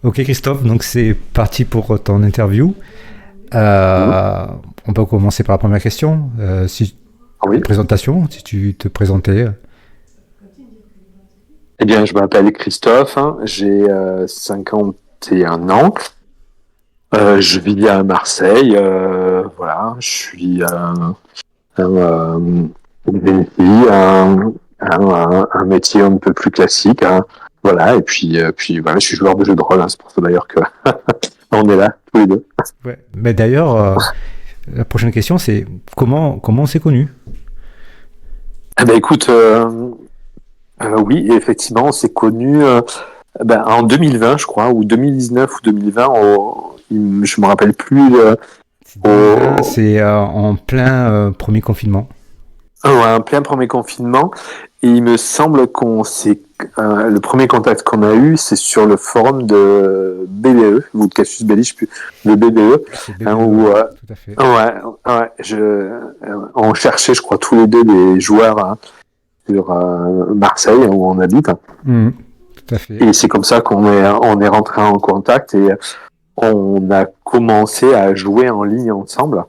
Ok Christophe, donc c'est parti pour ton interview. Mhm. Euh, on peut commencer par la première question. Si Oui. présentation, si tu te présentais. Eh bien, je m'appelle Christophe, hein, j'ai 51 ans. Je vis à Marseille. Voilà, je suis une fille, un métier un peu plus classique, hein. Voilà, et puis voilà, je suis joueur de jeux de rôle, hein, c'est pour ça d'ailleurs que on est là tous les deux. Ouais. Mais d'ailleurs, la prochaine question c'est comment on s'est connu. Eh ben, écoute, oui, effectivement, on s'est connus en 2020, je crois, ou 2019 ou 2020, je me rappelle plus. 2020, Au, c'est en plein premier confinement. un plein premier confinement. Et il me semble qu'on s'est. Le premier contact qu'on a eu, c'est sur le forum de BDE, ou de Cassius Belli, je sais plus, de BDE, C'est hein, BDE, où ouais, tout à fait. ouais, ouais, on cherchait, je crois, tous les deux des joueurs, hein, sur Marseille, où on habite. Mhm, tout à fait. Et c'est comme ça on est rentré en contact et on a commencé à jouer en ligne ensemble.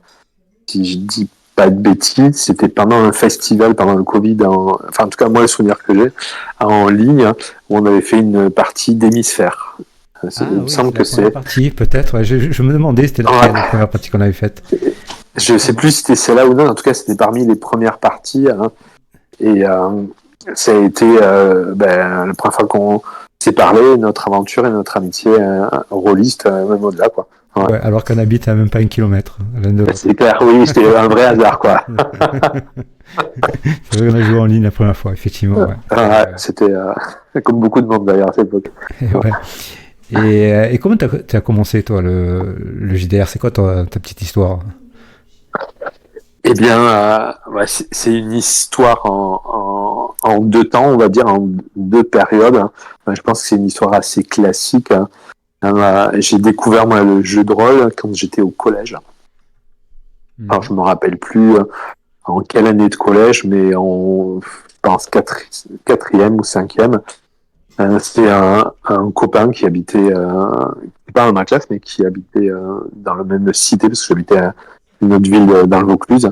Si je dis pas de bêtises, c'était pendant un festival, pendant le Covid, enfin en tout cas moi le souvenir que j'ai, en ligne, où on avait fait une partie d'hémisphère. Ah Il me oui, semble c'est la que première c'est... partie, peut-être. Ouais, je me demandais c'était laquelle la Ouais, première partie qu'on avait faite. je sais plus si c'était celle-là ou non, en tout cas c'était parmi les premières parties, hein, et ça a été la première fois qu'on s'est parlé, notre aventure et notre amitié rôliste, même au-delà, quoi. Ouais. Ouais, alors qu'on habite à même pas 1 kilomètre l'un de l'autre. C'est clair, oui, c'était un vrai hasard, quoi. C'est vrai qu'on a joué en ligne la première fois, effectivement, ouais. Ouais, c'était comme beaucoup de monde d'ailleurs à cette époque. Et, ouais. Et comment t'as commencé, toi, le JDR? C'est quoi ta petite histoire? Eh bien, ouais, c'est une histoire en deux temps, on va dire, en deux périodes, hein. Je pense que c'est une histoire assez classique, hein. J'ai découvert moi le jeu de rôle quand j'étais au collège. Alors Mhm. je me rappelle plus en quelle année de collège, mais je pense quatrième ou cinquième. C'est un copain qui habitait, pas dans ma classe, mais qui habitait dans la même cité, parce que j'habitais à une autre ville dans le Vaucluse,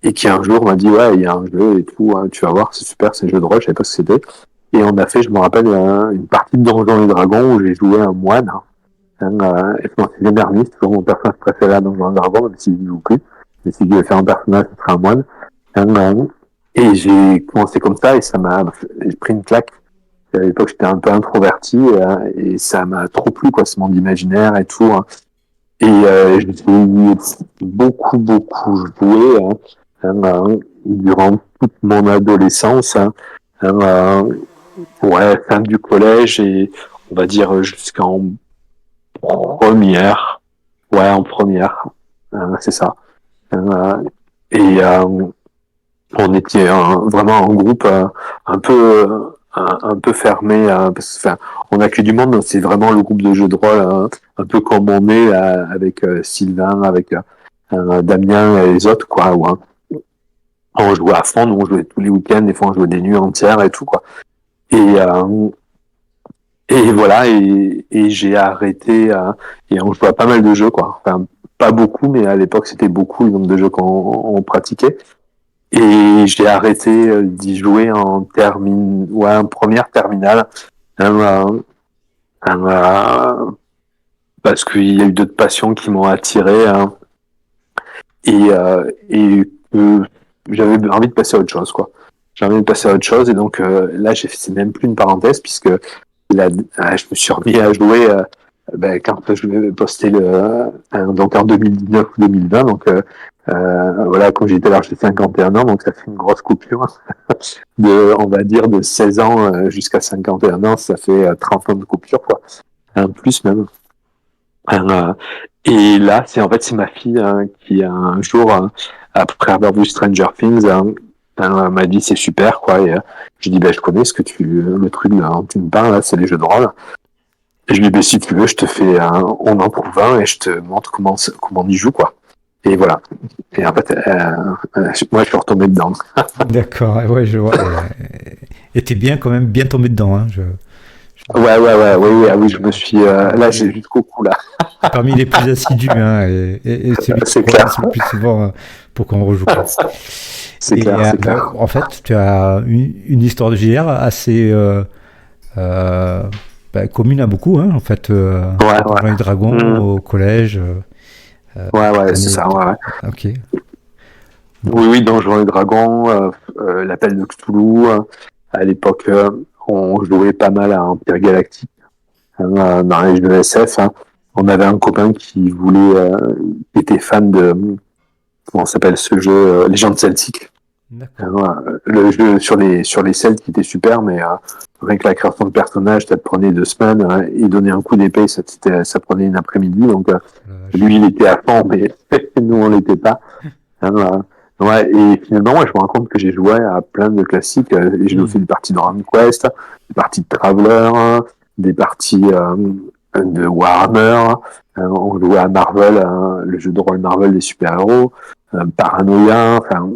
et qui un jour m'a dit, ouais, il y a un jeu et tout, hein, tu vas voir, c'est super, c'est un jeu de rôle, je savais pas ce que c'était. Et on a fait, je me rappelle, une partie de Donjons et Dragons où j'ai joué un moine, et je m'en suis jamais remis, c'est toujours mon personnage préféré à Donjons et Dragons, même s'il ne joue plus. Mais si je devais faire un personnage, ce serait un moine. Et j'ai commencé comme ça, et j'ai pris une claque. À l'époque, j'étais un peu introverti, et ça m'a trop plu, quoi, ce monde imaginaire et tout, hein. Et j'ai beaucoup, beaucoup joué, durant toute mon adolescence, ouais, fin du collège et on va dire jusqu'en première. Ouais, en première, c'est ça. Euh, et on était vraiment un groupe un peu fermé, parce que, enfin, on a que du monde, c'est vraiment le groupe de jeux de rôle, hein, un peu comme on est avec Sylvain, avec Damien et les autres, quoi. Ouais. On jouait à fond, nous, on jouait tous les week-ends, des fois on jouait des nuits entières et tout, quoi. Et, et voilà, et j'ai arrêté, et on jouait à pas mal de jeux, quoi. Enfin, pas beaucoup, mais à l'époque c'était beaucoup le nombre de jeux qu'on pratiquait. Et j'ai arrêté d'y jouer en première terminale, hein, parce qu'il y a eu d'autres passions qui m'ont attiré, hein, et j'avais envie de passer à autre chose, quoi. J'avais envie de passer à autre chose, et donc là, c'est même plus une parenthèse, puisque je me suis remis à jouer quand je vais poster donc en 2019 ou 2020, donc voilà, quand j'étais à l'âge de 51 ans, donc ça fait une grosse coupure on va dire, de 16 ans jusqu'à 51 ans, ça fait 30 ans de coupure, quoi. Un plus même. Euh, et là, c'est ma fille qui un jour, après avoir vu Stranger Things, m'a dit c'est super, quoi. Et je dis je connais le truc dont tu me parles là, c'est les jeux de rôle. Et je lui dis si tu veux, je te fais on en trouve un et je te montre comment on y joue, quoi. Et voilà. Et en fait, moi je suis retombé dedans. D'accord, ouais, je vois. Et t'es bien quand même bien tombé dedans, hein. Oui, ah oui, je me suis là, j'ai jusqu'au cou là. Parmi les plus assidus, hein, et celui qui C'est progresse clair, le plus souvent pour qu'on rejoue, quoi. c'est Et clair, c'est clair. en fait, tu as une histoire de JR assez euh, commune à beaucoup, hein, en fait, Ouais, ouais. Donjons et Dragons Hmm. au collège, Ouais, c'est années. ça, ouais. Ok. Bon. Oui, Donjons et Dragons, l'appel de Cthulhu. À l'époque, on jouait pas mal à Empire Galactique hein, dans les jeux de SF. Hein. On avait un copain qui était fan de, comment s'appelle ce jeu, Légende Celtique. D'accord. Le jeu sur les Celtes qui était super, mais rien que la création de personnages, ça te prenait 2 semaines. Hein, et donner un coup d'épée, ça prenait une après-midi. Donc, La vache. lui, il était à fond, mais nous, on l'était pas. Hein, ouais, et finalement, ouais, je me rends compte que j'ai joué à plein de classiques. Et j'ai fait Hmm. des parties de Dragon Quest, des parties de Traveler, des parties de Warhammer. On jouait à Marvel, le jeu de rôle Marvel des super-héros, Paranoia, enfin,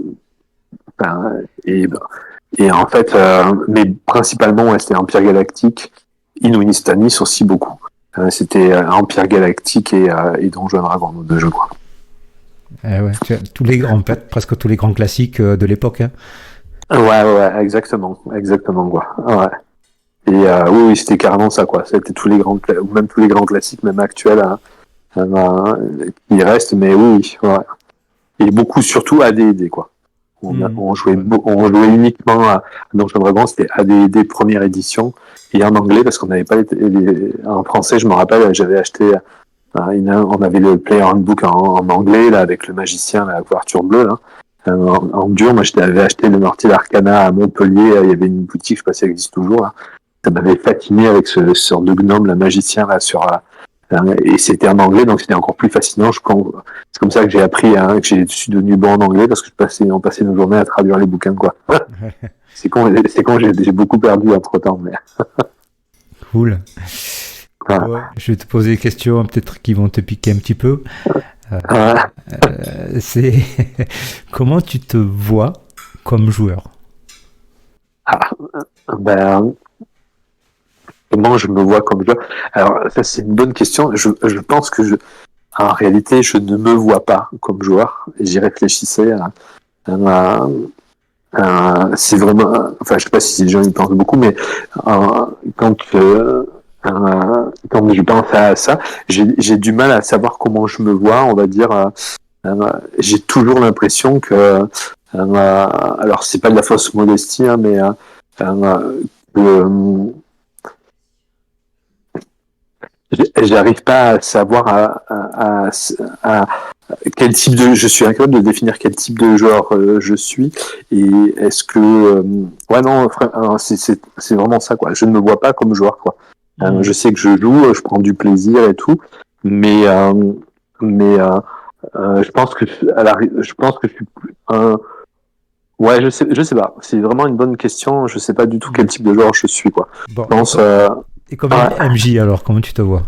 et en fait, mais principalement, ouais, c'était Empire Galactique, Inuit Stanis aussi beaucoup. C'était Empire Galactique et Donjons et Dragons, nos 2 jeux, quoi. Ouais, tu as en fait, presque tous les grands classiques de l'époque, hein. Exactement, exactement, quoi. Ouais. Et oui, oui, c'était carrément ça, quoi. C'était ou même tous les grands classiques, même actuels, hein, qui restent, mais oui, ouais. Et beaucoup, surtout AD&D, quoi. Hmm. Ouais. On jouait uniquement à Donjons Dragons, c'était AD&D première édition, et en anglais, parce qu'on n'avait pas en français, je me rappelle, j'avais acheté, on avait le Player Handbook en anglais, là, avec le magicien, la couverture bleue, là. En dur, moi, j'avais acheté le Mortier d'Arcana à Montpellier, il y avait une boutique, je sais pas si elle existe toujours, là. Ça m'avait fasciné avec ce sort de gnome, la magicien, là, et c'était en anglais, donc c'était encore plus fascinant. C'est comme ça que j'ai appris, que je suis devenu bon en anglais, parce que on passait nos journées à traduire les bouquins, quoi. C'est con, j'ai beaucoup perdu entre temps, mais. Cool. Voilà. Bon, je vais te poser des questions peut-être qui vont te piquer un petit peu. Euh, Voilà. c'est comment tu te vois comme joueur? Ah, ben, comment je me vois comme joueur? Alors, ça, c'est une bonne question. Je pense en réalité, je ne me vois pas comme joueur. J'y réfléchissais à, c'est vraiment, enfin, je sais pas si les gens y pensent beaucoup, mais euh, quand quand je pense à ça, j'ai du mal à savoir comment je me vois. On va dire, j'ai toujours l'impression alors c'est pas de la fausse modestie, hein, mais que, j'arrive pas à savoir à quel type de je suis incapable de définir quel type de joueur je suis et est-ce que ouais non c'est vraiment ça quoi, je ne me vois pas comme joueur quoi. Je Hmm. sais que je joue, je prends du plaisir et tout, mais mais je pense que je pense que je suis ouais, je sais pas, c'est vraiment une bonne question, je sais pas du tout quel Hmm. type de joueur je suis quoi. Je Bon, pense et comme ouais, MJ alors, comment tu te vois?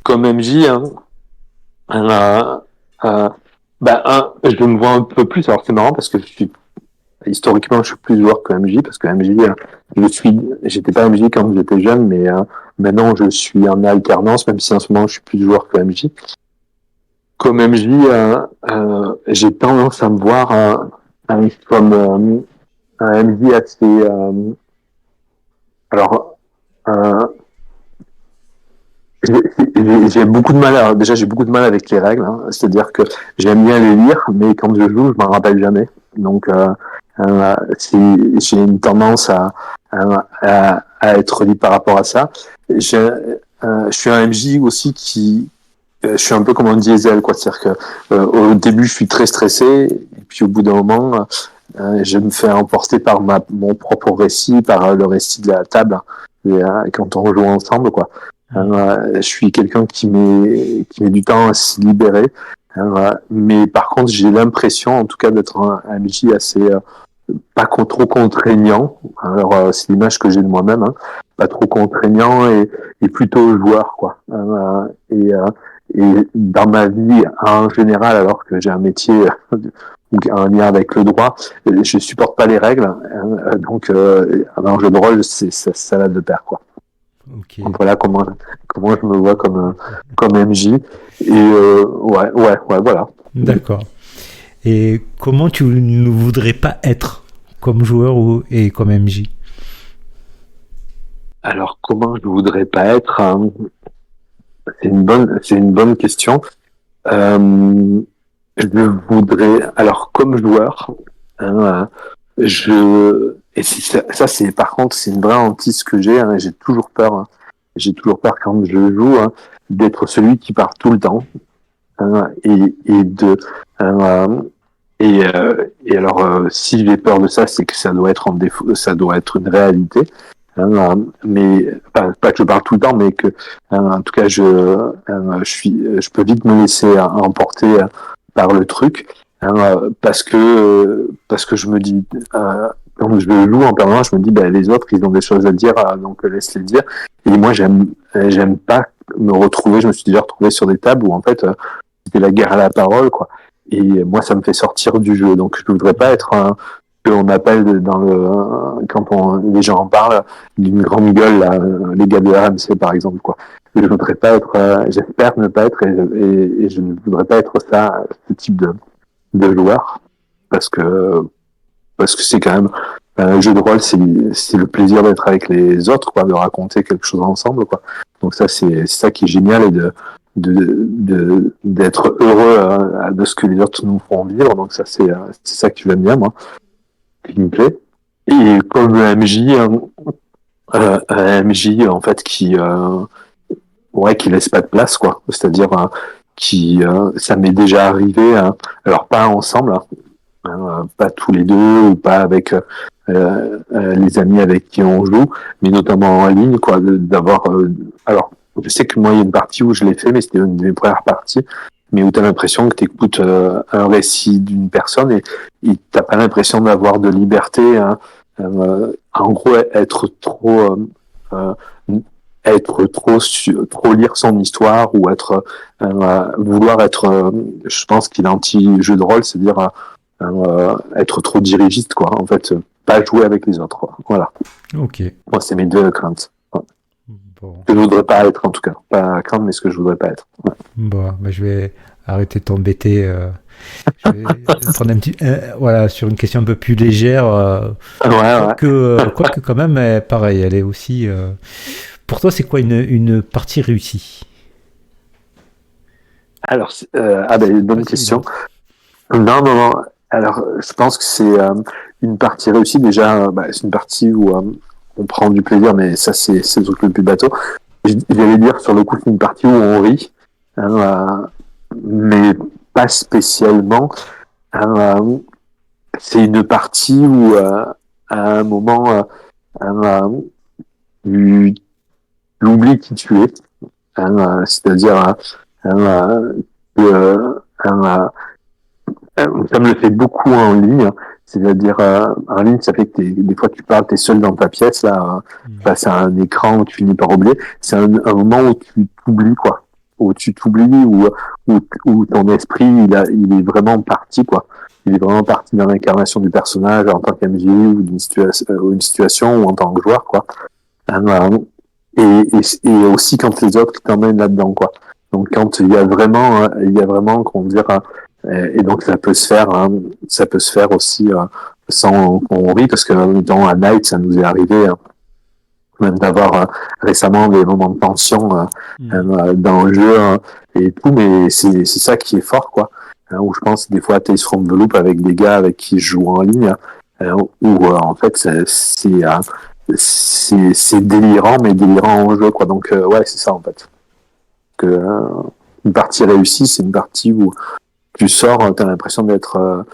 comme MJ hein, Euh, euh, je me vois un peu plus. Alors c'est marrant parce que historiquement je suis plus joueur que MJ parce que MJ, j'étais pas MJ quand j'étais jeune, mais maintenant je suis en alternance, même si en ce moment je suis plus joueur que MJ. Comme MJ, j'ai tendance à me voir comme un MJ assez. Alors, euh, j'ai beaucoup de mal. Déjà, j'ai beaucoup de mal avec les règles. Hein. C'est-à-dire que j'aime bien les lire, mais quand je joue, je m'en rappelle jamais. Donc, j'ai une tendance à être libre par rapport à ça. Je suis un MJ aussi je suis un peu comme un diesel, quoi. C'est-à-dire que au début, je suis très stressé, et puis au bout d'un moment, je me fais emporter par mon propre récit, par le récit de la table, et quand on rejoue ensemble, quoi. Hmm. Je suis quelqu'un qui met du temps à se libérer. Mais par contre, j'ai l'impression, en tout cas, d'être un MJ assez pas trop contraignant. Alors, c'est l'image que j'ai de moi-même, hein. Pas trop contraignant et plutôt joueur, quoi. Et dans ma vie en général, alors que j'ai un métier ou un lien avec le droit, je supporte pas les règles. Donc, un jeu de rôle, ça va de pair, quoi. Ok, Donc voilà comment je me vois comme MJ. Et ouais, voilà. d'accord. Et comment tu ne voudrais pas être comme joueur et comme MJ? Alors comment je voudrais pas être, hein. C'est une bonne question. Euh, je voudrais, alors comme joueur, hein, et ça, c'est par contre, c'est une vraie hantise que j'ai, hein, j'ai toujours peur, hein. J'ai toujours peur quand je joue, hein, d'être celui qui part tout le temps, hein, euh, et alors, si j'ai peur de ça, c'est que ça doit être en défaut, ça doit être une réalité. Mais pas que je parle tout le temps, mais que en tout cas je peux vite me laisser emporter par le truc, parce que je me dis, quand je joue en permanence, je me dis les autres ils ont des choses à dire, donc laisse les dire. Et moi j'aime pas me retrouver. Je me suis déjà retrouvé sur des tables où en fait c'était la guerre à la parole, quoi. Et moi ça me fait sortir du jeu. Donc je ne voudrais pas être ce qu'on appelle les gens en parlent d'une grande gueule, là, les gars de RMC par exemple, quoi. Je ne voudrais pas être, j'espère ne pas être, et je ne voudrais pas être ça, ce type de joueur, parce que c'est quand même un jeu de rôle, c'est le plaisir d'être avec les autres, quoi, de raconter quelque chose ensemble, quoi. Donc ça c'est ça qui est génial, et d'être heureux de ce que les autres nous font vivre. Donc ça c'est ça que j'aime bien, moi, qui me plaît. Et comme un MJ en fait qui laisse pas de place, quoi. C'est-à-dire ça m'est déjà arrivé, hein, alors pas ensemble, pas tous les deux, ou pas avec les amis avec qui on joue, mais notamment en ligne, quoi, d'avoir. Alors, je sais que moi, il y a une partie où je l'ai fait, mais c'était une de mes premières parties, mais où tu as l'impression que tu écoutes un récit d'une personne, et t'as pas l'impression d'avoir de liberté, hein. En gros, euh, trop lire son histoire, ou vouloir être, je pense qu'il est anti-jeu de rôle, c'est-à-dire être trop dirigiste, quoi. En fait, pas jouer avec les autres, quoi. Voilà. Ok. Moi, c'est mes deux craintes. Ouais. Bon. Ce que je voudrais pas être, en tout cas. Pas crainte, mais ce que je voudrais pas être. Ouais. Bon, bah, je vais arrêter de t'embêter. Je vais prendre un petit, voilà, sur une question un peu plus légère. Ouais, ouais. Quoique quand même, pareil, elle est aussi. Pour toi, c'est quoi une partie réussie? Alors, C'est une pas bonne si question. évident. Non, non, non. Alors, je pense que c'est une partie réussie. Déjà, c'est une partie où on prend du plaisir, mais ça, c'est le truc le plus bateau. J'allais dire, sur le coup, c'est une partie où on rit, hein, mais pas spécialement. Hein, c'est une partie où, à un moment, tu oublies qui tu es. Hein, c'est-à-dire, que, ça me le fait beaucoup en ligne. C'est-à-dire, en ligne, ça fait que des fois, tu parles, t'es seul dans ta pièce, là, face à un écran où tu finis par oublier. C'est un moment où tu t'oublies, quoi. Où tu t'oublies, où ton esprit, il est vraiment parti, quoi. Il est vraiment parti dans l'incarnation du personnage en tant qu'MJ, ou une situation, ou en tant que joueur, quoi. Et aussi quand les autres t'emmènent là-dedans, quoi. Donc quand il y a vraiment, comment dire, et donc ça peut se faire aussi sans qu'on rit, parce que dans un night, ça nous est arrivé, même d'avoir récemment des moments de tension dans le jeu, et tout, mais c'est ça qui est fort, quoi. Où je pense des fois Tales from the Loop avec des gars avec qui je joue en ligne, où en fait c'est délirant, mais délirant en jeu, quoi. Donc ouais, c'est ça en fait. Que une partie réussie, c'est une partie où tu sors, t'as l'impression d'être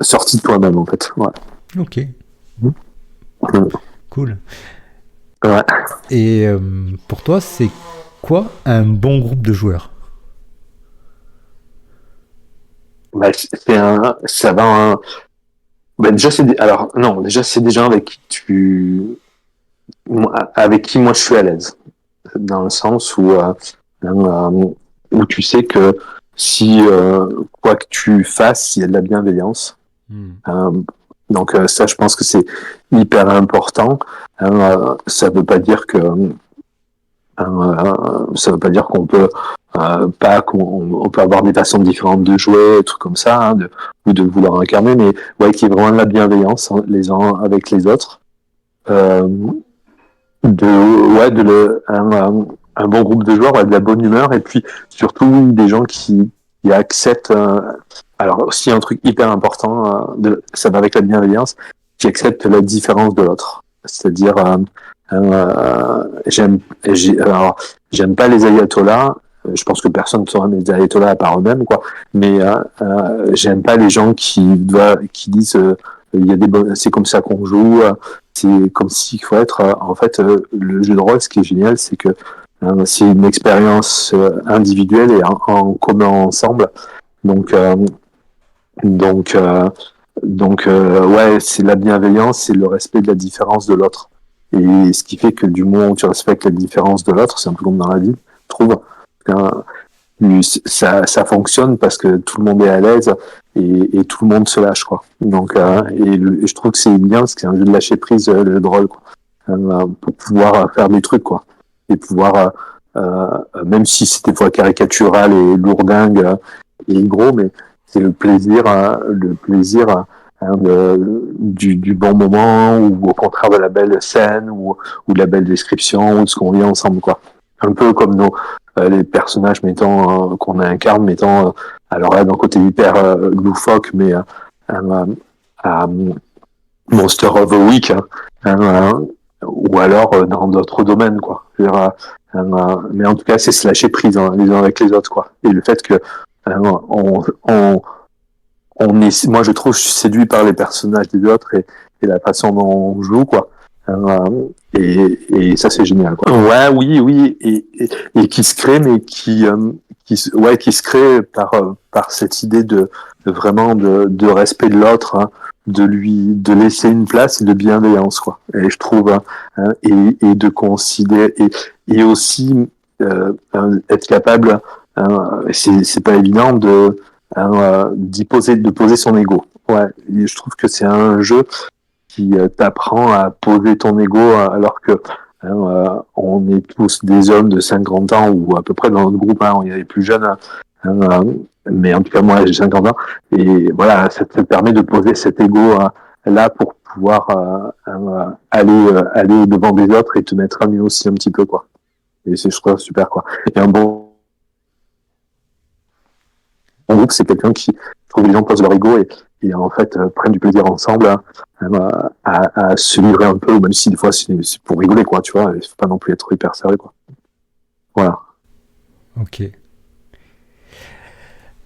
sorti de toi-même, en fait. Ouais. Ok, Mm. cool. Ouais. Et pour toi, c'est quoi un bon groupe de joueurs? Ça va. Déjà alors non, déjà c'est des gens avec qui moi je suis à l'aise, dans le sens où tu sais que si quoi que tu fasses, il y a de la bienveillance. Euh, donc ça, je pense que c'est hyper important. Ça veut pas dire que Ça veut pas dire qu'on peut on peut avoir des façons différentes de jouer, des trucs comme ça, hein, ou de vouloir incarner, mais ouais, qu'il y ait vraiment de la bienveillance, hein, les uns avec les autres. Euh, un bon groupe de joueurs, ouais, de la bonne humeur, et puis surtout des gens qui acceptent. Alors aussi un truc hyper important, ça va avec la bienveillance, qui acceptent la différence de l'autre. C'est-à-dire, alors, j'aime pas les ayatollahs. Je pense que personne ne sera des ayatollahs à part eux-mêmes, quoi. Mais j'aime pas les gens qui disent c'est comme ça qu'on joue. C'est comme s'il faut être. En fait, le jeu de rôle, ce qui est génial, c'est que c'est une expérience individuelle et en commun ensemble. Donc, donc, euh, ouais, c'est la bienveillance, c'est le respect de la différence de l'autre. Et ce qui fait que du moment où tu respectes la différence de l'autre, c'est un peu comme dans la vie, je trouve. Ça fonctionne parce que tout le monde est à l'aise et tout le monde se lâche, quoi. Donc, et je trouve que c'est bien parce que c'est un jeu de lâcher prise, le drôle, quoi. Pour pouvoir faire des trucs, quoi. Et pouvoir, même si c'est des fois caricatural et lourdingue et gros, mais c'est le plaisir du bon moment ou au contraire de la belle scène ou de la belle description ou de ce qu'on vit ensemble, quoi. Un peu comme les personnages qu'on incarne alors là d'un côté hyper loufoque mais Monster of the Week, ou alors dans d'autres domaines, quoi. Mais en tout cas c'est se lâcher prise, hein, les uns avec les autres, quoi. Et le fait que moi je trouve, je suis séduit par les personnages des autres et la façon dont on joue, quoi. Et ça c'est génial, quoi. Ouais, oui, et qui se crée, mais qui se crée par cette idée de vraiment de respect de l'autre, hein, de laisser une place et de bienveillance, quoi. Et je trouve, et de considérer et aussi être capable, c'est pas évident de poser son ego. Ouais, et je trouve que c'est un jeu qui t'apprend à poser ton ego alors que on est tous des hommes de 50 ans ou à peu près dans notre groupe, hein, il y a les plus jeunes, mais en tout cas moi j'ai 50 ans et voilà, ça te permet de poser cet ego là pour pouvoir aller devant des autres et te mettre à nu aussi un petit peu, quoi. Et je trouve super, quoi. Et un bon groupe, c'est quelqu'un qui trouve les gens posent leur ego et en fait prennent du plaisir ensemble à se livrer un peu, même si des fois c'est pour rigoler, quoi, tu vois. Il faut pas non plus être hyper sérieux, quoi. Voilà. Ok.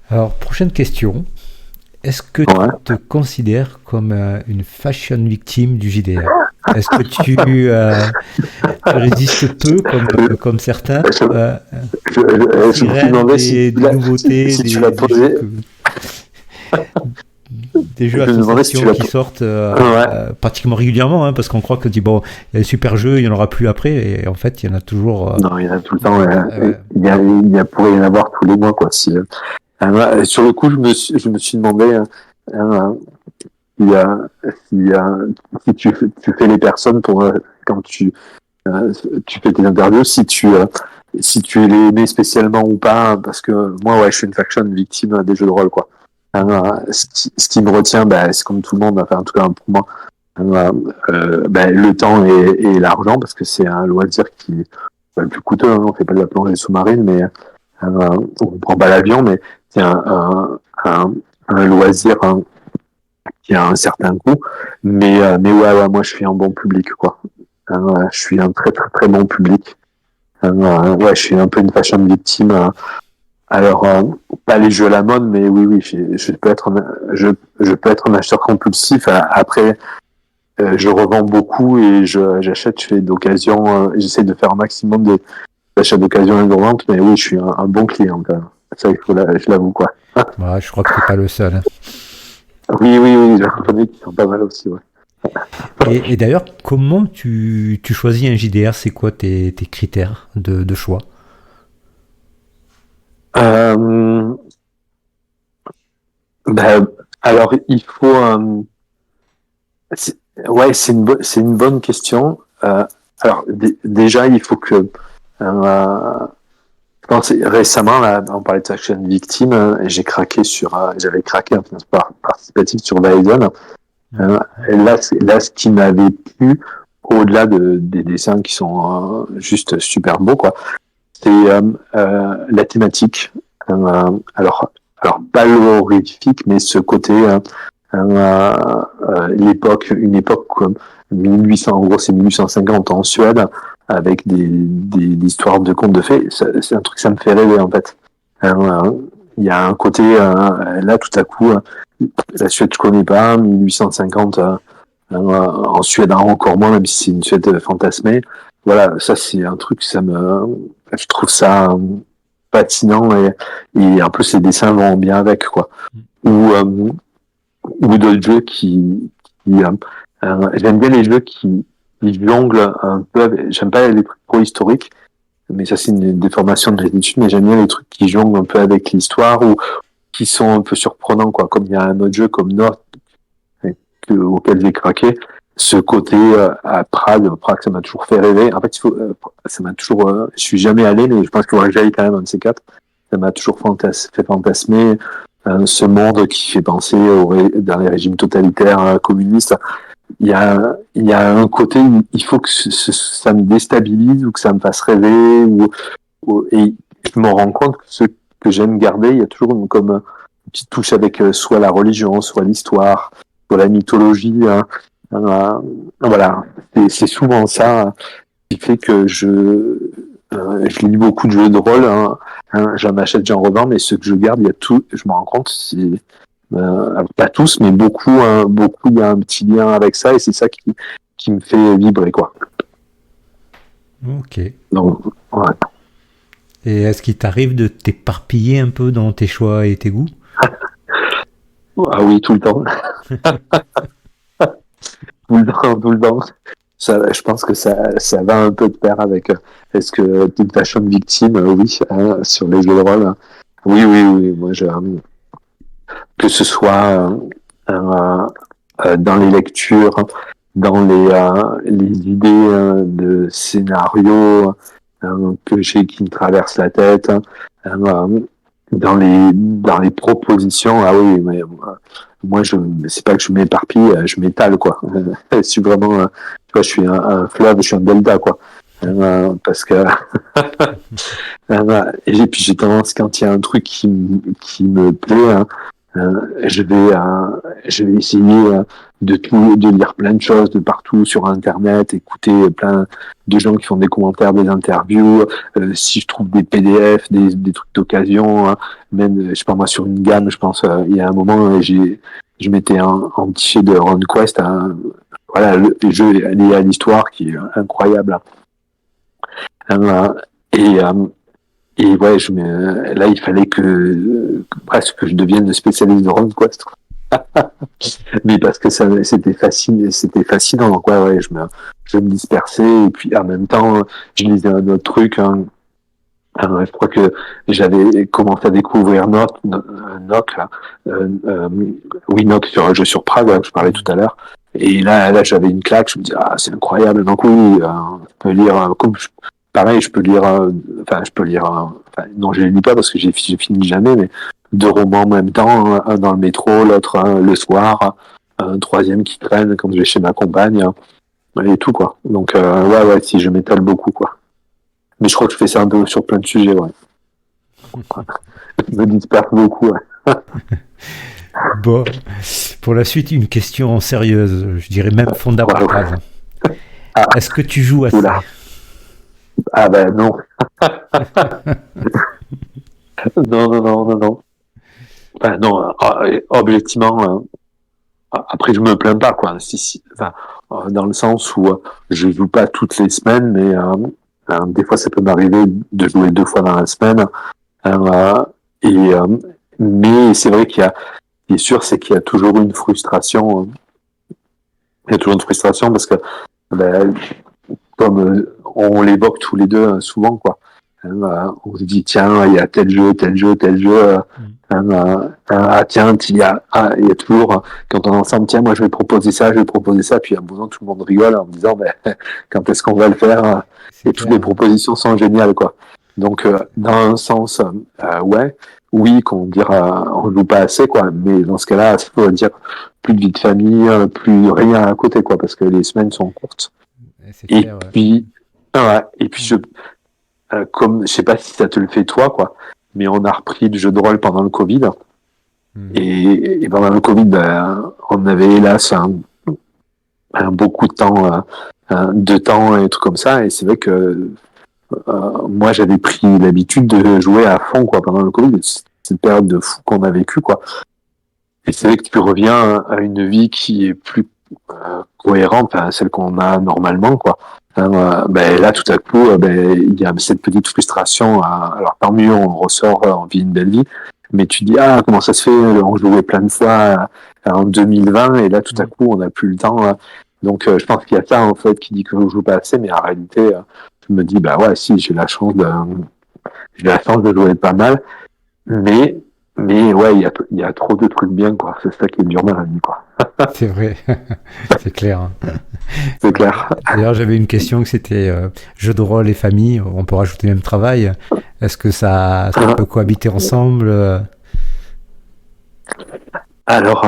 Alors, prochaine question. Est-ce que Ouais. tu te considères comme une fashion victime du JDR? Est-ce que tu résistes peu comme certains Je me suis sirènes demandé des nouveautés, si tu l'as posé. des jeux à Je me demandais si tu sensation l'as qui sortent ouais. pratiquement régulièrement, hein, parce qu'on croit que bon, il y a des super jeux, il n'y en aura plus après, et en fait, il y en a toujours. Non, il y en a tout le temps. Il pourrait y en avoir tous les mois, quoi. Sur le coup, je me suis demandé il y a, si tu fais les personnes pour quand tu fais tes interviews, si tu les aimais spécialement ou pas, parce que moi, ouais, je suis une faction victime des jeux de rôle, quoi. Ce qui me retient, c'est comme tout le monde, enfin, en tout cas pour moi, le temps et l'argent, parce que c'est un loisir qui est le plus coûteux, hein. On fait pas de la plongée sous-marine, mais on prend pas l'avion, mais c'est un loisir, hein, qui a un certain coût. Mais ouais, moi je suis un bon public, quoi. Je suis un très très très bon public. Ouais, je suis un peu une fashion victime. Alors, pas les jeux à la mode, mais oui, je peux être un acheteur compulsif. Après, je revends beaucoup et j'achète, je fais d'occasion. J'essaie de faire un maximum d'achats d'occasion et de vente, mais oui, je suis un bon client, quand même. Ça, je l'avoue, quoi. Voilà, je crois que tu n'es pas le seul. Hein. Oui, j'en connais qui sont pas mal aussi, ouais. Et d'ailleurs, comment tu choisis un JDR? C'est quoi tes critères de choix? Alors, il faut. C'est une bonne question. Alors, déjà, il faut que Je pense récemment, là, on parlait de Action Victime, j'avais craqué en finance participative sur Vaison. Et là, ce qui m'avait plu, au-delà des dessins qui sont juste super beaux, quoi, c'est la thématique. Alors, pas l'horrifique, mais ce côté, une époque comme 1800, en gros, c'est 1850 en Suède, avec des histoires de contes de fées. C'est un truc, ça me fait rêver, en fait. Il y a un côté, là, tout à coup, la Suède, je connais pas, 1850, en Suède, encore moins, même si c'est une Suède fantasmée. Voilà, ça, c'est un truc, je trouve ça fascinant, et en plus, les dessins vont bien avec, quoi. Ou, ou d'autres jeux j'aime bien les jeux qui jonglent un peu j'aime pas les trucs trop historiques, mais ça, c'est une déformation de l'étude, mais j'aime bien les trucs qui jonglent un peu avec l'histoire, ou qui sont un peu surprenants, quoi. Comme il y a un autre jeu comme North, auquel j'ai craqué, ce côté à Prague, ça m'a toujours fait rêver. En fait, ça m'a toujours, je suis jamais allé, mais je pense qu'il faudrait que j'aille quand même un de ces quatre. Ça m'a toujours fait fantasmer ce monde qui fait penser dans les régimes totalitaires communistes. Il y a un côté où il faut que ça me déstabilise, ou que ça me fasse rêver, et je me rends compte que ce que j'aime garder, il y a toujours comme une petite touche avec soit la religion, soit l'histoire, soit la mythologie. Voilà, c'est souvent ça qui fait que je lis beaucoup de jeux de rôle. J'en achète, j'en revends, mais ce que je garde, il y a tout. Je me rends compte, c'est pas tous, mais beaucoup, beaucoup, il y a un petit lien avec ça, et c'est ça qui me fait vibrer, quoi. Ok. Donc, ouais. Et est-ce qu'il t'arrive de t'éparpiller un peu dans tes choix et tes goûts? Ah oui, tout le temps. Tout le temps, tout le temps. Ça, je pense que ça va un peu de pair avec est-ce que toute fashion victime, oui, sur les jeux de rôle. Oui, oui, oui. Moi, que ce soit dans les lectures, dans les idées de scénarios qui me traversent la tête, dans les propositions. Ah oui, mais moi, c'est pas que je m'éparpille, je m'étale, quoi. Je suis vraiment, tu vois, je suis un fleuve, je suis un delta, quoi. Parce que et puis j'ai tendance, quand il y a un truc qui me plaît, je vais essayer de lire plein de choses de partout sur Internet, écouter plein de gens qui font des commentaires, des interviews. Si je trouve des PDF, des trucs d'occasion, même, je sais pas moi, sur une gamme, je pense, il y a un moment, je m'étais entiché de RunQuest, voilà, le jeu lié à l'histoire qui est incroyable. Euh, et, euh, et ouais, là, il fallait presque que je devienne spécialiste de RunQuest. Mais parce que c'était fascinant. Donc ouais, je me dispersais, et puis en même temps, je lisais un autre truc. Je crois que j'avais commencé à découvrir Nock, là. Oui, Nock sur un jeu sur Prague, là, que je parlais tout à l'heure. Et là, j'avais une claque. Je me dis, ah, c'est incroyable. Donc oui, je peux lire, pareil, je peux lire, non, je les lis pas parce que j'ai fini jamais, mais deux romans en même temps, un dans le métro, l'autre le soir, un troisième qui traîne quand je vais chez ma compagne, et tout, quoi. Donc, ouais, si je m'étale beaucoup, quoi. Mais je crois que je fais ça un peu sur plein de sujets, ouais. Je me disperse beaucoup, ouais. Bon, pour la suite, une question sérieuse, je dirais même fondamentale. Ah, Est-ce que tu joues assez? oula. Ah ben non. Non, non, non, non, non. Enfin, non, objectivement, après je me plains pas, quoi. Enfin, dans le sens où je joue pas toutes les semaines, mais des fois ça peut m'arriver de jouer 2 fois dans la semaine. Euh, et mais c'est vrai ce qui est sûr, c'est qu'il y a toujours une frustration. Il y a toujours une frustration parce que, ben, comme on l'évoque tous les deux souvent, quoi. On se dit tiens, il y a tel jeu, tel jeu, tel jeu. Ah tiens, il y a toujours quand on est ensemble, tiens, moi je vais proposer ça, je vais proposer ça, puis à un moment tout le monde rigole en me disant ben, quand est-ce qu'on va le faire? C'est Et toutes les clair. propositions sont géniales quoi. Donc dans un sens, ouais, oui, qu'on dira on joue pas assez quoi, mais dans ce cas-là, ça veut dire plus de vie de famille, plus rien à côté quoi, parce que les semaines sont courtes. C'est Et clair, ouais. puis ouais, et puis comme je sais pas si ça te le fait toi quoi, mais on a repris le jeu de rôle pendant le Covid. Mhm. Et pendant le Covid, ben, on avait hélas beaucoup de temps et tout comme ça. Et c'est vrai que moi, j'avais pris l'habitude de jouer à fond quoi pendant le Covid. C'est une période de fou qu'on a vécu quoi. Et c'est vrai que tu reviens à une vie qui est plus cohérente à celle qu'on a normalement quoi. Ben, là, tout à coup, ben, il y a cette petite frustration. Alors, tant mieux, on ressort, on vit une belle vie. Mais tu dis, ah, comment ça se fait? On jouait plein de fois en 2020 et là, tout à Mhm. coup, on n'a plus le temps. Donc, je pense qu'il y a ça, en fait, qui dit que je joue pas assez. Mais en réalité, je me dis, bah ouais, si, j'ai la chance de jouer pas mal. Mais, mais ouais, il y a trop de trucs bien, quoi. C'est ça qui est dur dans la vie, quoi. C'est vrai, c'est clair, hein. C'est clair. D'ailleurs, j'avais une question que c'était jeu de rôle et famille. On peut rajouter même travail. Est-ce que ça peut cohabiter ensemble? Alors,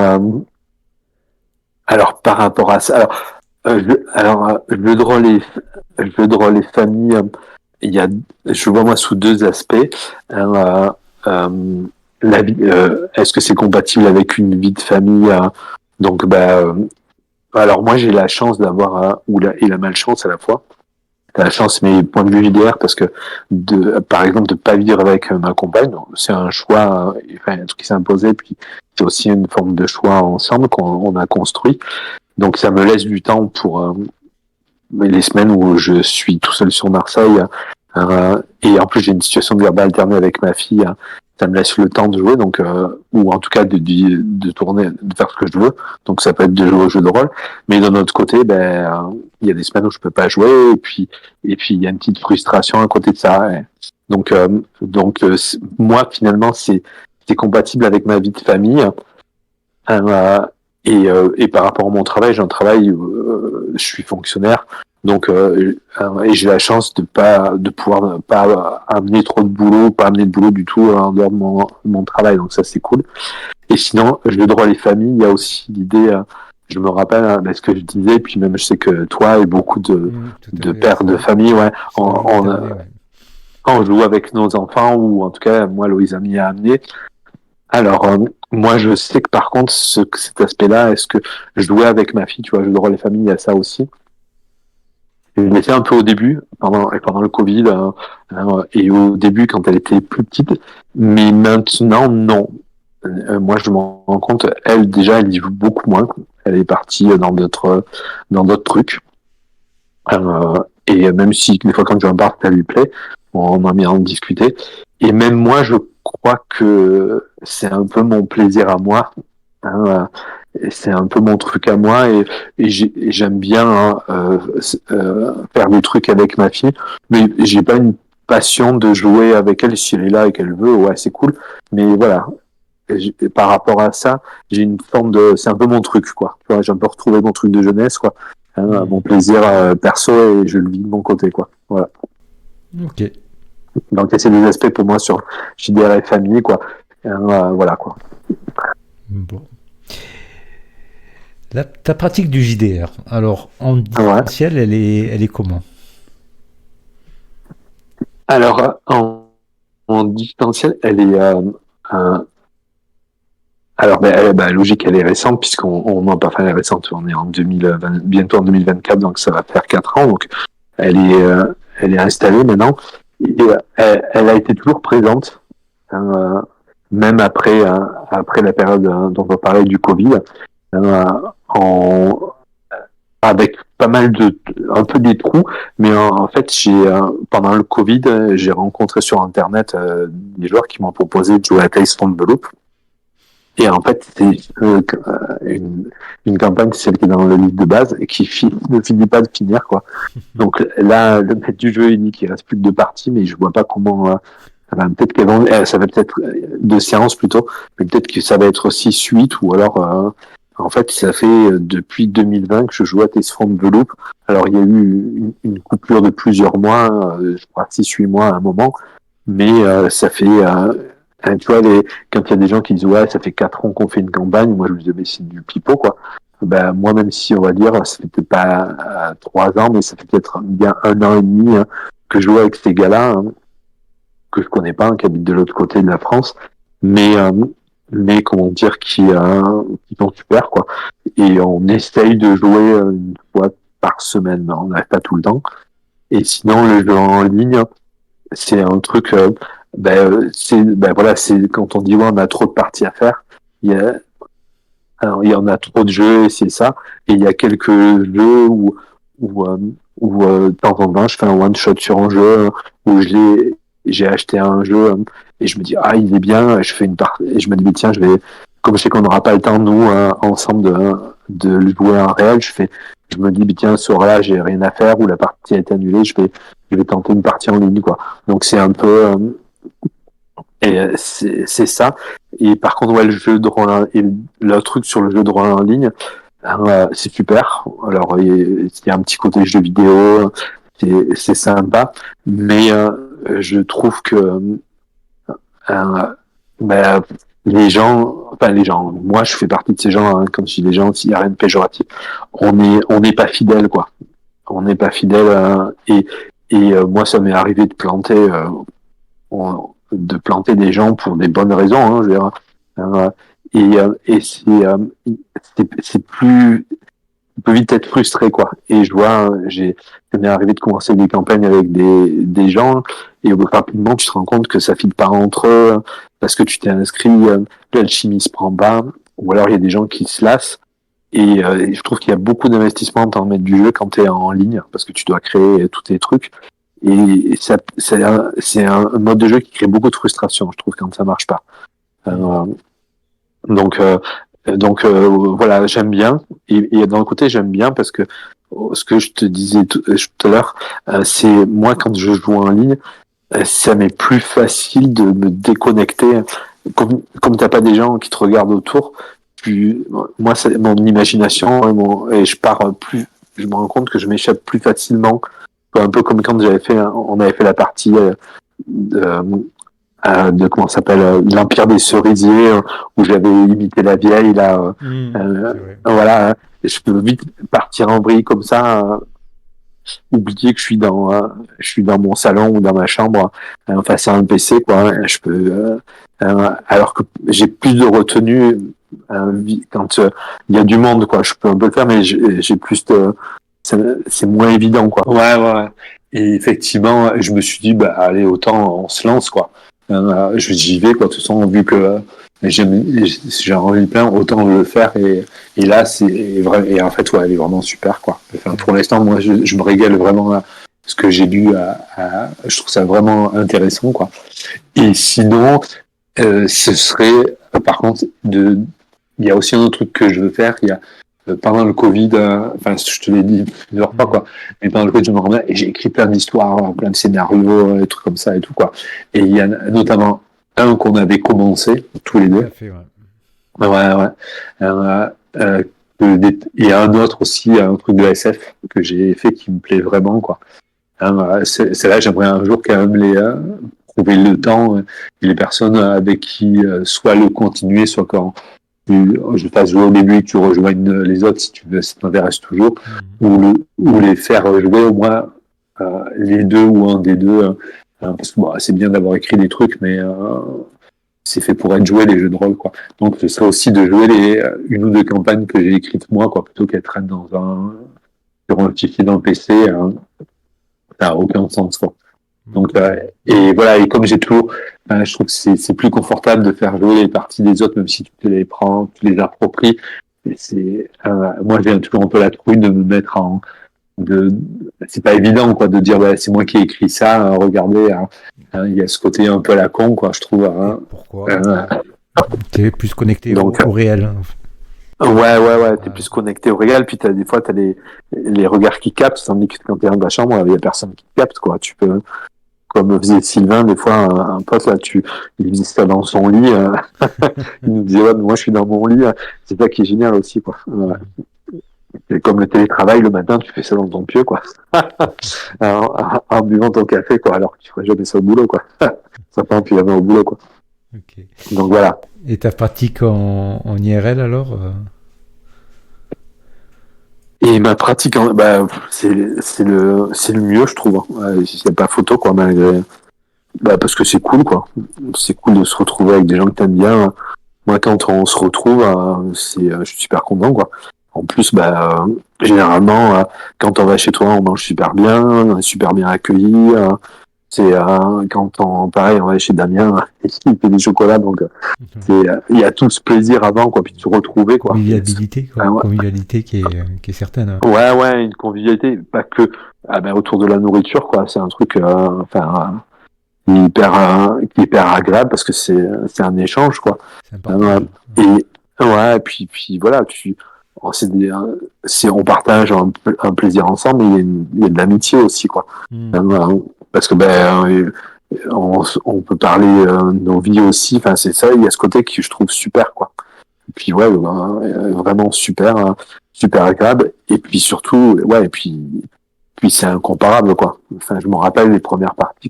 alors, par rapport à ça, jeu de rôle et famille, il y a, je vois moi sous deux aspects. Euh, euh, est-ce que c'est compatible avec une vie de famille? Donc, alors moi j'ai la chance d'avoir et la malchance à la fois. T'as la chance, mais point de vue JDR, parce que par exemple, de pas vivre avec ma compagne, c'est un choix, enfin, un truc qui s'est imposé, puis c'est aussi une forme de choix ensemble qu'on a construit. Donc ça me laisse du temps pour les semaines où je suis tout seul sur Marseille. Et en plus j'ai une situation de garde alternée avec ma fille. Ça me laisse le temps de jouer, donc ou en tout cas de tourner, de faire ce que je veux. Donc ça peut être de jouer au jeu de rôle. Mais d'un autre côté, il y a des semaines où je peux pas jouer, et puis il y a une petite frustration à côté de ça. Moi finalement c'est compatible avec ma vie de famille. Euh, et par rapport à mon travail, j'ai un travail, je suis fonctionnaire, donc et j'ai la chance de pouvoir pas amener trop de boulot, pas amener de boulot du tout en dehors de mon travail, donc ça c'est cool. Et sinon, jeu de rôle et famille, il y a aussi l'idée, je me rappelle ce que je disais, puis même je sais que toi et beaucoup Tout à de fait, pères de c'est famille, ouais, dans l'alterné, ouais. on joue avec nos enfants, ou en tout cas moi Loïsa m'y a amené. Alors, moi, je sais que par contre, cet aspect-là, est-ce que je jouais avec ma fille, tu vois, jeu de rôle et famille, il y a ça aussi. Je l'ai fait un peu au début, pendant le Covid, et au début quand elle était plus petite, mais maintenant, non. Moi, je m'en rends compte, elle, déjà, elle y joue beaucoup moins. Elle est partie dans d'autres trucs. Euh, et même si, des fois, quand je lui en parle, ça lui plaît, on en vient en discuter. Et même moi, je crois que c'est un peu mon plaisir à moi. Hein, et c'est un peu mon truc à moi, et j'aime bien faire des trucs avec ma fille, mais j'ai pas une passion de jouer avec elle. Si elle est là et qu'elle veut, ouais, c'est cool. Mais voilà, par rapport à ça, j'ai une forme c'est un peu mon truc, quoi. Tu vois, j'ai un peu retrouvé mon truc de jeunesse, quoi. Mon Mhm. plaisir perso, et je le vis de mon côté, quoi. Voilà. Ok. Donc, c'est des aspects pour moi sur JDR et famille, quoi. Voilà, quoi. Bon. Ta pratique du JDR, alors en Ouais. distanciel, elle est comment? Alors, en distanciel, elle est, alors, logique, elle est récente, puisqu'on non, pas, enfin, elle est récente, on est en 2020, bientôt en 2024, donc ça va faire 4 ans, donc elle est, euh, elle est installée maintenant, et elle a été toujours présente, hein, même après la période dont on parlait du Covid, euh, en, avec pas mal un peu des trous, mais en fait, pendant le Covid, j'ai rencontré sur Internet des joueurs qui m'ont proposé de jouer à Tales from the Loop. Et en fait, c'est une campagne, c'est celle qui est dans le livre de base, et ne finit pas de finir, quoi. Donc là, le maître du jeu, il dit qu'il reste plus que 2 parties, mais je vois pas comment. Peut-être ça va peut-être 2 séances plutôt, mais peut-être que ça va être aussi suite, ou alors. En fait, ça fait depuis 2020 que je joue à Tales from the Loop. Alors, il y a eu une coupure de plusieurs mois, je crois 6-8 mois à un moment, mais ça fait, tu vois, quand il y a des gens qui disent ouais, ça fait 4 ans qu'on fait une campagne, moi je me dis mais c'est du pipeau quoi. Ben, moi, même si on va dire, ça fait peut-être pas 3 ans, mais ça fait peut-être bien 1 an et demi que je joue avec ces gars-là, que je connais pas, qui habitent de l'autre côté de la France, mais, comment dire, qui sont super quoi. Et on essaye de jouer une fois par semaine, mais on n'arrive pas tout le temps. Et sinon, le jeu en ligne, c'est un truc, voilà, c'est quand on dit ouais, on a trop de parties à faire, il y a, alors, il y en a trop de jeux et c'est ça. Et il y a quelques jeux où, euh, de temps en temps, je fais un one shot sur un jeu où j'ai acheté un jeu et je me dis ah il est bien, je fais une partie et je me dis mais tiens comme je sais qu'on n'aura pas le temps nous ensemble de le jouer en réel, je me dis mais tiens ce soir-là j'ai rien à faire ou la partie a été annulée, je vais tenter une partie en ligne quoi. Donc c'est un peu c'est ça. Et par contre, ouais, et le truc sur le jeu de rôle en ligne, c'est super. Alors, il y a un petit côté jeu vidéo, c'est sympa, mais je trouve que euh, bah, les gens, moi, je fais partie de ces gens. Hein, quand je dis les gens, s'il n'y a rien de péjoratif, on n'est pas fidèle, quoi. On n'est pas fidèle, moi, ça m'est arrivé de planter. De planter des gens pour des bonnes raisons. Hein, je veux dire. Euh, et c'est plus, on peut vite être frustré quoi. Et je vois, ça m'est arrivé de commencer des campagnes avec des gens et rapidement tu te rends compte que ça file pas entre eux parce que tu t'es inscrit, l'alchimie se prend pas, ou alors il y a des gens qui se lassent. Et je trouve qu'il y a beaucoup d'investissement dans le maître du jeu quand tu es en ligne parce que tu dois créer tous tes trucs. Et c'est un mode de jeu qui crée beaucoup de frustration, je trouve, quand ça marche pas. Euh, donc, euh, voilà, j'aime bien. Et d'un côté, j'aime bien parce que ce que je te disais tout à l'heure, c'est moi quand je joue en ligne, ça m'est plus facile de me déconnecter. Comme t'as pas des gens qui te regardent autour, moi, c'est mon imagination et je pars plus. Je me rends compte que je m'échappe plus facilement, un peu comme quand on avait fait la partie de, comment ça s'appelle, l'Empire des Cerisiers, où j'avais imité la vieille là. C'est vrai. Voilà, je peux vite partir en vrille comme ça, oublier que je suis dans mon salon ou dans ma chambre face à un PC quoi. Hein, je peux, alors que j'ai plus de retenue quand il y a du monde quoi. Je peux un peu le faire, mais j'ai plus de c'est moins évident quoi. Ouais, ouais, ouais. Et effectivement, je me suis dit bah allez autant on se lance quoi. J'y vais quoi. De toute façon vu que j'ai envie de plein, autant le faire et là c'est vrai et en fait ouais, elle est vraiment super quoi. Enfin, pour l'instant moi je me régale vraiment à ce que j'ai lu je trouve ça vraiment intéressant quoi. Et sinon ce serait par contre il y a aussi un autre truc que je veux faire. Il y a pendant le Covid, enfin, je te l'ai dit plusieurs fois, quoi. Mais pendant le Covid, je me remets et j'ai écrit plein d'histoires, plein de scénarios, des trucs comme ça et tout, quoi. Et il y en a notamment un qu'on avait commencé, tous les Tout deux. à fait, ouais. Ouais, ouais. Euh, euh, il y a un autre aussi, un truc de SF que j'ai fait qui me plaît vraiment, quoi. C'est là, j'aimerais un jour quand même trouver le temps et les personnes avec qui soit le continuer, soit quand je fasse jouer au début et que tu rejoignes les autres si tu veux, ça t'intéresse toujours, ou les faire jouer au moins les deux ou un des deux, parce que bon, c'est bien d'avoir écrit des trucs, mais c'est fait pour être joué les jeux de rôle, quoi. Donc ce serait aussi de jouer une ou deux campagnes que j'ai écrites moi, quoi, plutôt qu'être traîne sur un fichier dans le PC, ça n'a aucun sens, quoi. Donc, et voilà, et comme j'ai toujours, je trouve que c'est plus confortable de faire jouer les parties des autres, même si tu te les prends, tu les appropries. Et moi, j'ai toujours un peu la trouille de me mettre c'est pas évident, quoi, de dire, bah, c'est moi qui ai écrit ça, regardez, hein, il y a ce côté un peu à la con, quoi, je trouve, Et hein, pourquoi? euh, Tu es plus connecté Donc, au réel. Hein. ouais, t'es plus connecté au réel, puis des fois, t'as les regards qui captent, tandis que quand t'es dans ta chambre, il y a personne qui capte, quoi. Tu peux, comme faisait Sylvain, des fois, un pote, là, il faisait ça dans son lit, il nous disait, ouais, mais moi, je suis dans mon lit, c'est ça qui est génial aussi, quoi. Et comme le télétravail, le matin, tu fais ça dans ton pieu, quoi. en buvant ton café, quoi, alors que tu ferais jamais ça au boulot, quoi. Ça fait un pyjama au boulot, quoi. Ok. Donc voilà. Et ta pratique en IRL alors Et ma pratique, bah, c'est le mieux, je trouve. Hein. Il n'y a pas photo, quoi, malgré. Bah, parce que c'est cool, quoi. C'est cool de se retrouver avec des gens que t'aimes bien. Moi, quand on se retrouve, je suis super content, quoi. En plus, bah, généralement, quand on va chez toi, on mange super bien, on est super bien accueilli. Pareil, on va chez Damien, il fait des chocolats, donc il y a tout ce plaisir avant, quoi, puis de se retrouver, quoi. convivialité, quoi. Ouais. Convivialité qui est certaine. Hein. Ouais, une convivialité, pas que autour de la nourriture, quoi. C'est un truc, qui est hyper agréable parce que c'est un échange, quoi. C'est important. Et ouais, puis voilà, on partage un plaisir ensemble, mais il y a de l'amitié aussi, quoi. Parce que on peut parler de nos vies aussi. Enfin, c'est ça. Il y a ce côté que je trouve super, quoi. Et puis ouais, vraiment super, super agréable. Et puis surtout, ouais, et puis c'est incomparable, quoi. Enfin, je me rappelle les premières parties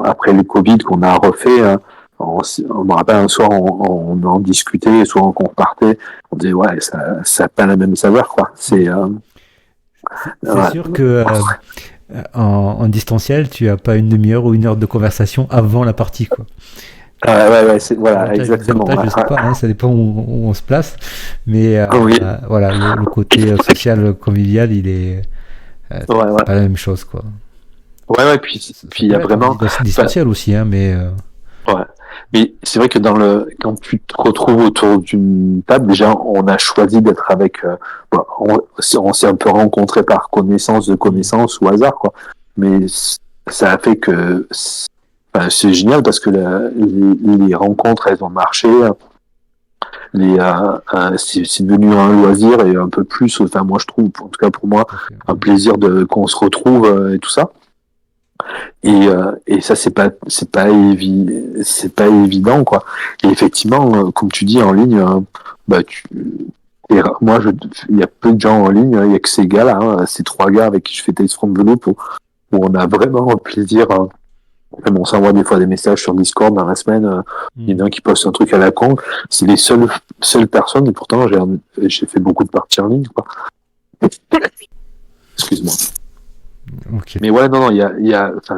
après le Covid qu'on a refait. On me rappelle un soir, on en discutait, soit qu'on repartait, on disait ouais, ça n'a pas la même saveur, quoi. C'est sûr que en distanciel, tu as pas une demi-heure ou une heure de conversation avant la partie, quoi. Ouais, voilà, exactement. Je sais pas, hein, ça dépend où on se place, mais Oui. voilà, le côté social convivial, il est Ouais. pas la même chose, quoi. Ouais, puis il y a vraiment distanciel aussi, hein, mais ouais. Mais c'est vrai que quand tu te retrouves autour d'une table, déjà, on a choisi d'être avec. On s'est un peu rencontrés par connaissance de connaissance ou hasard, quoi. Mais ça a fait que c'est génial parce que les rencontres, elles ont marché. C'est devenu un loisir et un peu plus. Enfin, moi, je trouve, en tout cas pour moi, un plaisir qu'on se retrouve et tout ça. Et ça c'est pas évident, quoi. Et effectivement, comme tu dis en ligne, il y a peu de gens en ligne, il y a que ces gars-là, ces trois gars avec qui je fais Tales from the Loop où on a vraiment un plaisir. Même on s'envoie des fois des messages sur Discord dans la semaine, il y en a un qui poste un truc à la con. C'est les seules personnes, et pourtant j'ai fait beaucoup de parties en ligne, quoi. Excuse-moi. Okay. Mais ouais, non,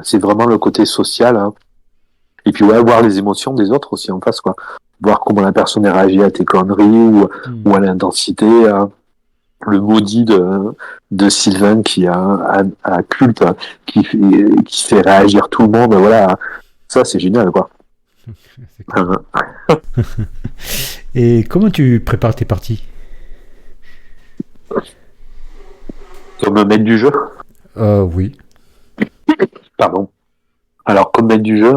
c'est vraiment le côté social, hein. Et puis ouais, voir les émotions des autres aussi en face, quoi. Voir comment la personne réagit à tes conneries ou à l'intensité. Le maudit de Sylvain qui a culte, qui fait réagir tout le monde. Voilà, ça c'est génial, quoi. Et comment tu prépares tes parties? Comme maître du jeu. Oui. Pardon. Alors, comme maître du jeu,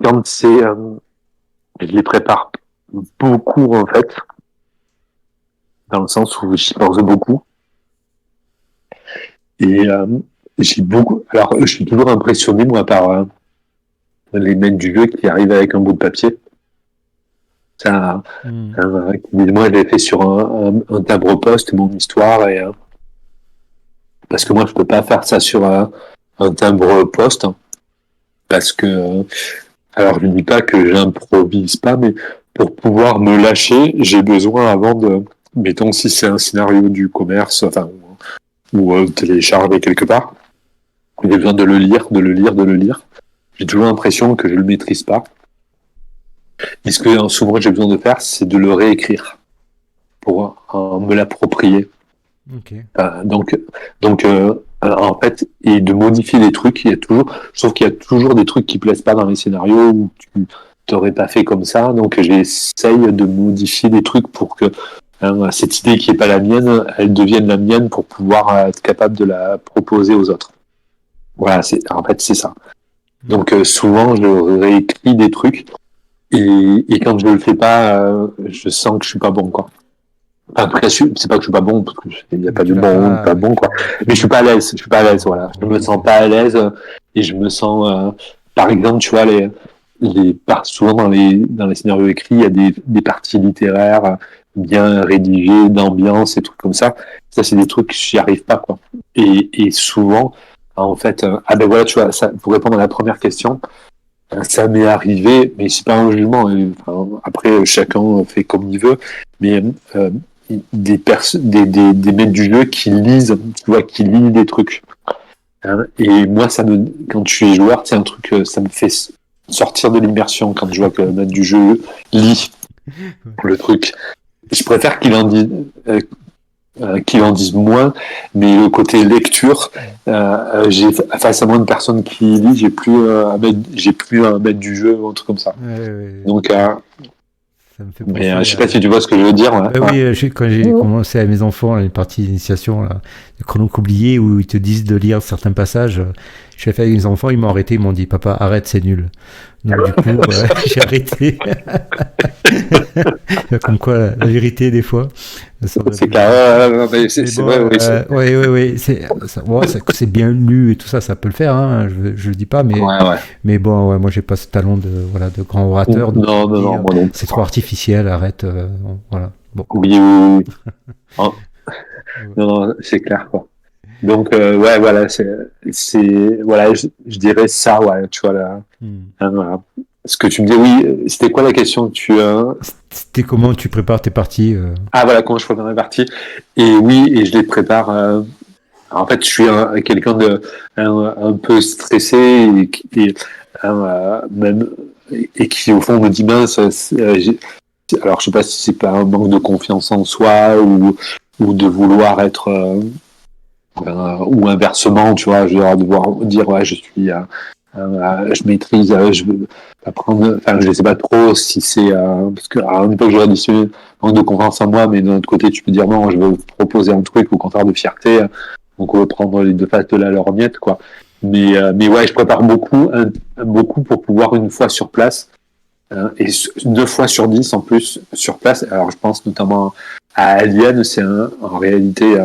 quand je les prépare beaucoup, en fait, dans le sens où j'y pense beaucoup. Et j'ai beaucoup. Alors, je suis toujours impressionné, moi, par les maîtres du jeu qui arrivent avec un bout de papier. Moi, je l'ai fait sur un timbre-poste, mon histoire, parce que moi, je peux pas faire ça sur un timbre-poste, parce que, alors je ne dis pas que j'improvise pas, mais pour pouvoir me lâcher, j'ai besoin avant mettons si c'est un scénario du commerce, enfin, ou télécharger quelque part, j'ai besoin de le lire. J'ai toujours l'impression que je le maîtrise pas. Et ce que souvent j'ai besoin de faire, c'est de le réécrire pour me l'approprier. Okay. Donc, en fait, et de modifier des trucs, je trouve qu'il y a toujours des trucs qui plaisent pas dans les scénarios où tu t'aurais pas fait comme ça. Donc, j'essaye de modifier des trucs pour que cette idée qui est pas la mienne, elle devienne la mienne pour pouvoir être capable de la proposer aux autres. Voilà, en fait, c'est ça. Donc, souvent, je réécris des trucs. et quand je le fais pas, je sens que je suis pas bon, quoi. Enfin, en tout cas, c'est pas que je suis pas bon, parce qu'il n'y a pas Tu de l'as bon ou pas, pas ouais, bon, quoi. Mais je suis pas à l'aise, je suis pas à l'aise, voilà. Je me ok. sens pas à l'aise, et je me sens, par exemple, tu vois, souvent dans les scénarios écrits, il y a des parties littéraires bien rédigées, d'ambiance et trucs comme ça. Ça, c'est des trucs que j'y arrive pas, quoi. Et souvent, en fait, ah ben voilà, tu vois, ça, pour répondre à la première question, ça m'est arrivé, mais c'est pas un jugement. Enfin, après, chacun fait comme il veut, mais des maîtres du jeu qui lisent, tu vois, qui lisent des trucs. Hein. Et moi, quand je suis joueur, c'est un truc, ça me fait sortir de l'immersion quand je vois que le maître du jeu lit le truc. Je préfère qu'il en dise moins, mais le côté lecture, j'ai face à moi une personne qui lit, j'ai plus à mettre du jeu ou un truc comme ça. Ouais, ouais, Donc, ça me fait mais penser je sais pas à... si tu vois ce que je veux dire. Ouais. Bah oui, quand j'ai commencé à mes enfants les parties d'initiation, là, de Chrono oublié, où ils te disent de lire certains passages, je l'ai fait avec mes enfants, ils m'ont arrêté, ils m'ont dit, papa, arrête, c'est nul. Donc du coup, j'ai arrêté. Comme quoi, la vérité, des fois, ça sort de la C'est bouche. clair, Mais c'est bon, vrai, oui. ouais, c'est bien lu et tout ça, ça peut le faire, hein, je le dis pas, Ouais, ouais. mais bon, ouais, moi j'ai pas ce talent de, voilà, de grand orateur, donc je Non, me non, dis, non, moi non plus. c'est trop artificiel, arrête, voilà. Bon. Oui, oui, oui. Oui. Oh, non, non, c'est clair, quoi. Donc, ouais, voilà, voilà, je dirais ça, ouais, tu vois, là. Hmm. Voilà. Ce que tu me dis, oui, c'était quoi la question que C'était comment tu prépares tes parties Ah, voilà, comment je prépare mes parties. Et oui, et je les prépare. En fait, je suis quelqu'un un peu stressé même, et qui, au fond, me dit, mince, alors je sais pas si c'est pas un manque de confiance en soi ou de vouloir être ou inversement, tu vois, je vais devoir dire ouais, je maîtrise, je veux apprendre, enfin je sais pas trop si c'est parce que à une époque j'aurais dit manque de confiance en moi, mais d'un autre côté tu peux dire non, je veux proposer un truc au contraire de fierté, donc on va prendre les deux faces de la lorgnette quoi. Mais ouais, je prépare beaucoup pour pouvoir une fois sur place et 2 fois sur 10 en plus sur place. Alors je pense notamment à Alien, en réalité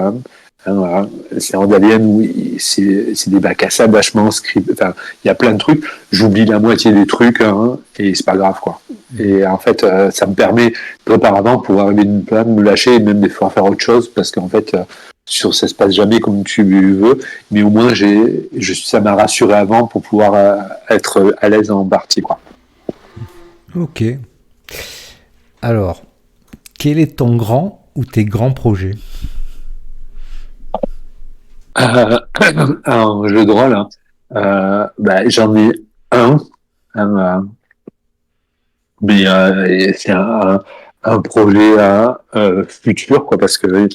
c'est en Alien où c'est des bacs à sable vachement script. Enfin, il y a plein de trucs. J'oublie la moitié des trucs et c'est pas grave quoi. hmm. Et en fait, ça me permet auparavant pour arriver d'une plan, me lâcher et même des fois faire autre chose parce qu'en fait, ça se passe jamais comme tu veux. Mais au moins, ça m'a rassuré avant pour pouvoir être à l'aise en partie quoi. Ok. Alors, quel est ton grand ou tes grands projets? Euh, un jeu de rôle, hein. Bah, j'en ai un, euh, mais c'est un projet futur, quoi, parce que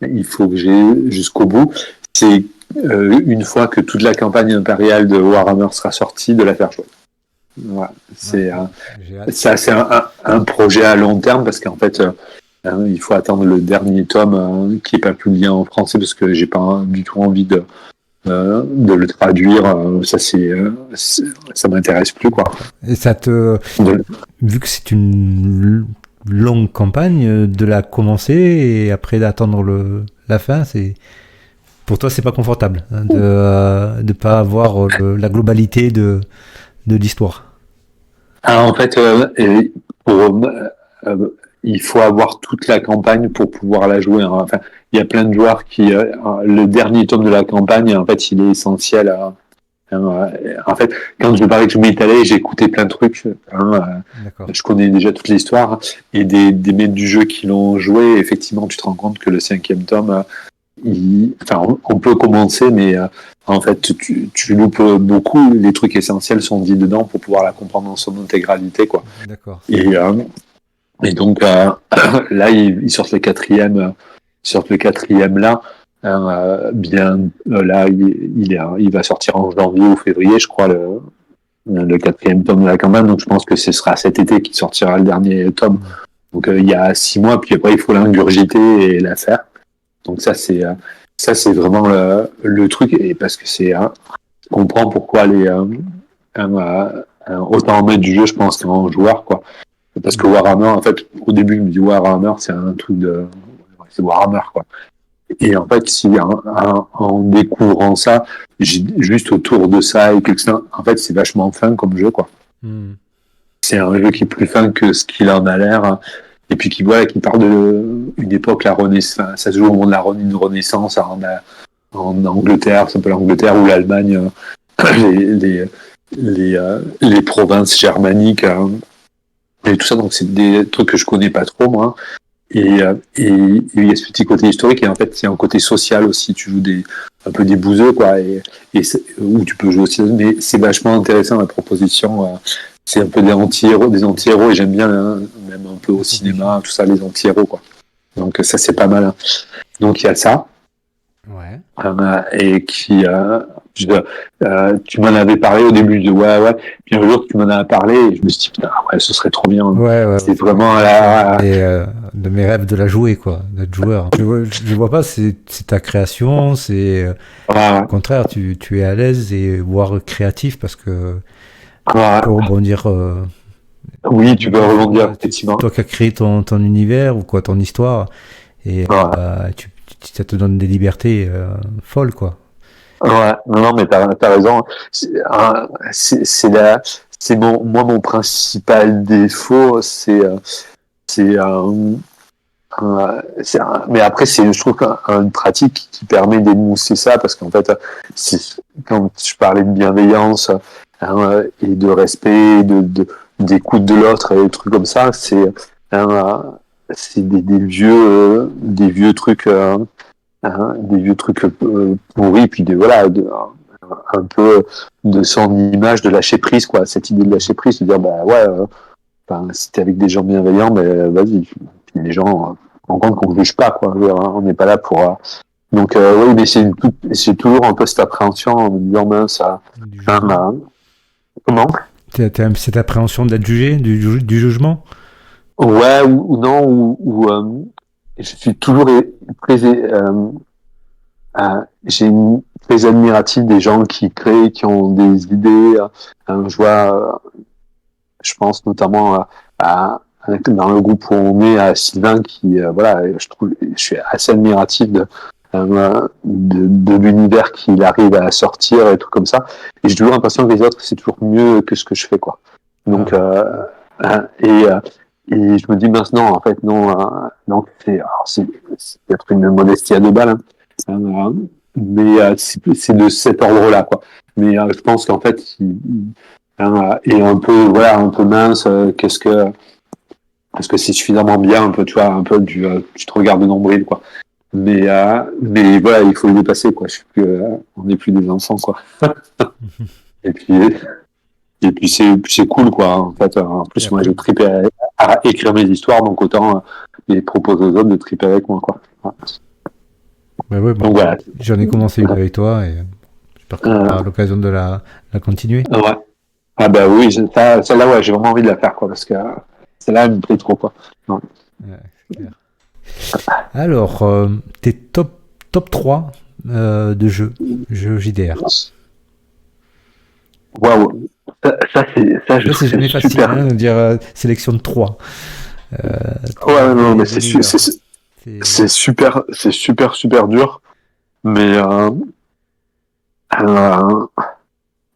il faut que j'ai jusqu'au bout. C'est une fois que toute la campagne impériale de Warhammer sera sortie, de la faire jouer. Voilà. Ah, j'ai hâte. Ça, c'est un projet à long terme parce qu'en fait, il faut attendre le dernier tome qui n'est pas publié en français parce que j'ai pas du tout envie de le traduire. Ça m'intéresse plus quoi. Et ça te, De- vu que c'est une longue campagne, de la commencer et après d'attendre la fin, pour toi c'est pas confortable hein, de pas avoir la globalité de l'histoire. En fait, pour, il faut avoir toute la campagne pour pouvoir la jouer. Hein. Enfin, il y a plein de joueurs le dernier tome de la campagne, en fait, il est essentiel en fait, quand je parlais que je m'étalais, j'ai écouté plein de trucs. D'accord. Je connais déjà toute l'histoire et des maîtres du jeu qui l'ont joué. Effectivement, tu te rends compte que le 5e tome, enfin, on peut commencer, mais en fait, tu loupes beaucoup. Les trucs essentiels sont dit dedans pour pouvoir la comprendre dans son intégralité, quoi. D'accord. Et donc là, ils sortent le quatrième là. Là, il va sortir en janvier ou février, je crois, le 4e tome de la campagne. Donc je pense que ce sera cet été qui sortira le dernier tome. Mm. Donc il y a 6 mois, puis après il faut l'ingurgiter et la faire. Donc ça c'est vraiment le truc et parce que je comprends pourquoi autant en maître du jeu, je pense, qu'en joueur, quoi. Parce que Warhammer, en fait, au début, je me dis Warhammer, c'est un truc c'est Warhammer, quoi. Et en fait, si en découvrant ça, juste autour de ça et quelque chose, en fait, c'est vachement fin comme jeu, quoi. C'est un jeu qui est plus fin que ce qu'il en a l'air. Et puis qui parle de une époque, la Renaissance. Ça se joue au moment de une Renaissance en Angleterre, ça s'appelle l'Angleterre ou l'Allemagne, les, les provinces germaniques et tout ça. Donc c'est des trucs que je connais pas trop moi. Et il y a ce petit côté historique et en fait il y a un côté social aussi. Tu joues un peu des bouseux quoi où tu peux jouer aussi. Mais c'est vachement intéressant la proposition. C'est un peu des anti-héros et j'aime bien même un peu au cinéma tout ça les anti-héros quoi. Donc ça c'est pas mal. Hein. Donc il y a ça. Ouais. Et qui tu m'en avais parlé au début de ouais puis un jour tu m'en as parlé et je me suis dit putain ouais ce serait trop bien Ouais, c'est vraiment la de mes rêves de la jouer quoi, d'être joueur. Je vois pas, c'est ta création, c'est au contraire tu es à l'aise et voire créatif parce que tu peux rebondir. Oui, tu peux rebondir effectivement. Toi qui as créé ton univers ou quoi, ton histoire et ça te donne des libertés folles quoi. Ouais, non, mais t'as raison. C'est mon principal défaut, mais après je trouve une pratique qui permet d'émousser ça parce qu'en fait, quand je parlais de bienveillance et de respect, d'écoute de l'autre et des trucs comme ça, c'est des vieux trucs. Des vieux trucs pourris, puis un peu de son image de lâcher prise, quoi. Cette idée de lâcher prise, de dire, bah ouais, si t'es avec des gens bienveillants, ben vas-y. Puis les gens en compte qu'on ne juge pas, quoi. On n'est pas là pour. Donc, oui, mais c'est toujours un peu cette appréhension en me disant, mince, ça. Comment cette appréhension d'être jugé, du jugement. Ouais, ou non, je suis toujours très. J'ai une très admirative des gens qui créent, qui ont des idées. Je vois, je pense notamment dans le groupe où on est à Sylvain, qui je suis assez admiratif de l'univers qu'il arrive à sortir et tout comme ça. Et j'ai toujours l'impression que les autres c'est toujours mieux que ce que je fais quoi. Donc et je me dis maintenant en fait non donc c'est peut-être une modestie à 2 balles. Hein. Mais c'est de cet ordre-là, quoi. Mais je pense qu'en fait, est un peu mince. Est-ce que c'est suffisamment bien, un peu, tu vois, un peu tu te regardes de nombril, quoi. Mais voilà, il faut le dépasser, quoi. On n'est plus des enfants, quoi. et puis c'est cool, quoi. En fait, en plus, moi, j'ai trippé à écrire mes histoires, donc autant les proposer aux autres de tripper avec moi, quoi. Bah ouais, donc voilà. J'en ai commencé une avec toi et j'espère qu'on aura l'occasion de la continuer. Ouais. Ah bah oui, celle-là, ouais, j'ai vraiment envie de la faire, quoi, parce que celle-là, elle me plaît trop, quoi. Ouais. Ouais, c'est clair. Alors, tes top 3 de jeux JDR. Waouh. Je c'est jamais facile super... de dire sélection de 3. Ouais, non, mais c'est super dur. Mais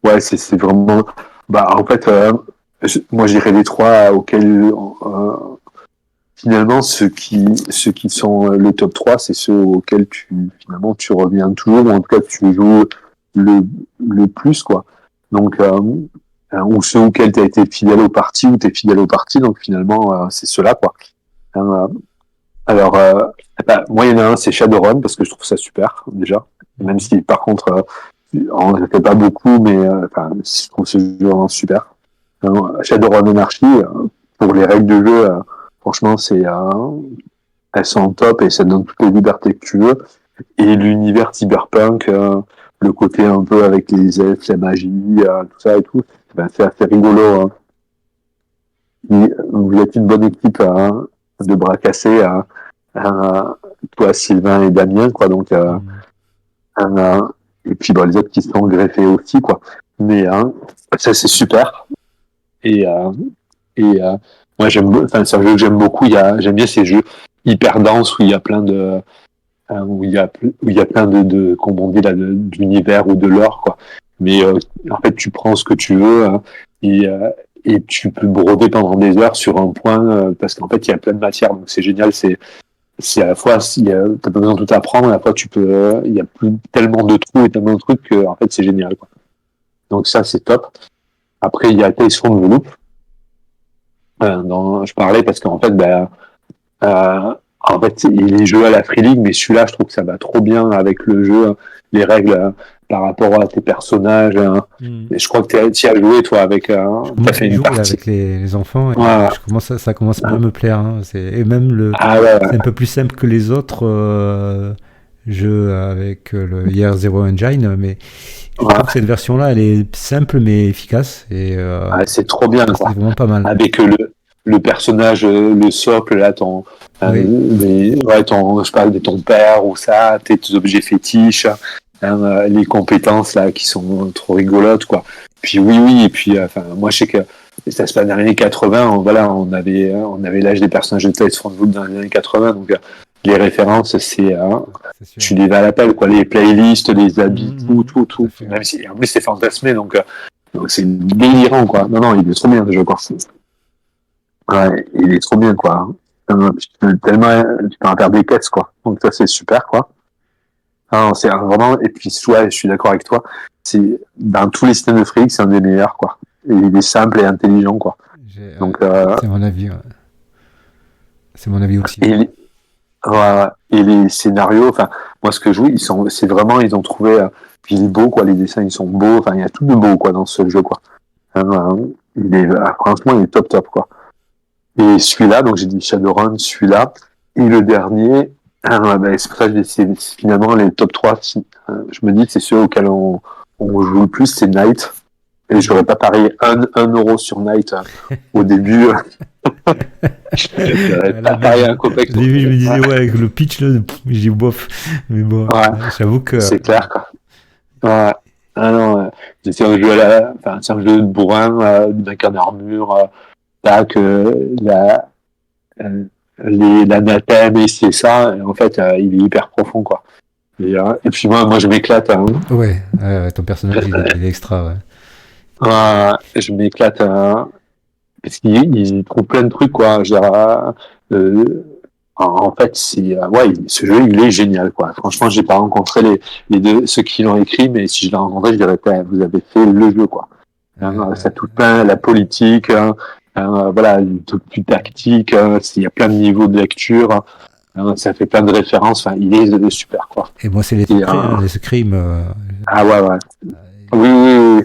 ouais, c'est vraiment. Bah, en fait, moi, je dirais les 3 auxquels finalement ceux qui sont le top 3, c'est ceux auxquels finalement tu reviens toujours, ou en tout cas tu joues le plus, quoi. Donc ou ceux auxquels tu as été fidèle au parti ou tu es fidèle au parti, donc finalement c'est ceux-là, quoi. Alors moi il y en a un, c'est Shadowrun, parce que je trouve ça super déjà, même si par contre on ne fait pas beaucoup, mais je trouve ce jeu vraiment super. Shadowrun Anarchy, pour les règles de jeu, franchement elles sont top et ça donne toutes les libertés que tu veux. Et l'univers cyberpunk, le côté un peu avec les elfes, la magie, tout ça et tout, c'est assez rigolo. Vous êtes une bonne équipe de bras cassés, toi Sylvain et Damien, quoi. Donc et puis les autres qui sont greffés aussi, quoi. Mais ça c'est super. Et, moi, c'est un jeu que j'aime beaucoup. J'aime bien ces jeux hyper denses où il y a plein de, où il y a plein comme on dit là, d'univers ou de lore, quoi. Mais en fait, tu prends ce que tu veux, hein, et, euh, et tu peux broder pendant des heures sur un point parce qu'en fait, il y a plein de matière. Donc c'est génial. C'est à la fois, t'as pas besoin de tout apprendre, à la fois il y a plus tellement de trous et tellement de trucs que en fait c'est génial, quoi. Donc ça c'est top. Après il y a Tales from the Loop, dont je parlais parce qu'en fait, en fait, il est joué à la Free League, mais celui-là, je trouve que ça va trop bien avec le jeu, hein, les règles par rapport à tes personnages. Hein. Et je crois que tu as joué, toi, avec. Je T'as commence à fait y une jouer là, partie. avec les enfants et Ouais. ça commence à bien me plaire. Hein. Et même Ah ouais, c'est ouais. un peu plus simple que les autres jeux avec le Year Zero Engine, mais je trouve que Ouais. cette version-là, elle est simple mais efficace et Ah, c'est trop bien, c'est quoi. vraiment pas mal. Avec le personnage, le socle, là, Oui, je parle de ton père ou ça, tes objets fétiches, hein, les compétences, là, qui sont trop rigolotes, quoi. Puis oui, et puis, enfin, moi, je sais que ça se passe dans les années 80, voilà, on avait l'âge des personnages de Tales from the Loop dans les années 80, donc, les références, c'est sûr. tu les vas à l'appel, quoi, les playlists, les habits, tout, Mhm, tout, tout à tout. fait. Même si, en plus, c'est fantasmé, donc c'est délirant, quoi. Non, non, il est trop bien, le jeu, quoi. Ouais, il est trop bien, quoi. Tellement, tu peux en faire des caisses, quoi. Donc ça, c'est super, quoi. Ah, non, c'est vraiment, et puis, ouais, je suis d'accord avec toi. C'est, dans tous les systèmes de Free, c'est un des meilleurs, quoi. Et il est simple et intelligent, quoi. Donc, C'est mon avis. Ouais. C'est mon avis aussi. et, ouais, et les scénarios, enfin, moi, ce que je joue, c'est vraiment, ils ont trouvé, puis il est beau, quoi. Les dessins, ils sont beaux. Enfin, il y a tout de beau, quoi, dans ce jeu, quoi. Franchement, il est top, top, quoi. Et celui-là, donc j'ai dit Shadowrun, celui-là, et le dernier, c'est pour ça que c'est finalement les top 3, je me dis que c'est ceux auxquels on joue le plus, c'est Night. Et j'aurais pas parié un euro sur Night au début. J'aurais Là, pas parié un copec au pour début, je me ouais, disais, ouais, avec le pitch, là, je dis bof. Mais bon, ouais, j'avoue que. c'est clair, quoi. Ouais. Ah non, c'est un jeu c'est un jeu de bourrin, de mec en armure, tac, euh, l'anathème et c'est ça, et en fait, il est hyper profond, quoi. Et puis moi je m'éclate, hein. Ouais, ton personnage, il est extra, ouais. Je m'éclate, parce qu'il trouve plein de trucs, quoi. Euh, en fait, ce jeu, il est génial, quoi. Franchement, j'ai pas rencontré les deux, ceux qui l'ont écrit, mais si je l'ai rencontré, je dirais, vous avez fait le jeu, quoi. Hein, ça touche plein la politique, voilà, le truc plus tactique, il y a plein de niveaux de lecture, ça fait plein de références, enfin, il est super, quoi. Et moi, c'est les Et, secrets, hein. Les secrets, ah ouais, ouais. Oui, oui, oui.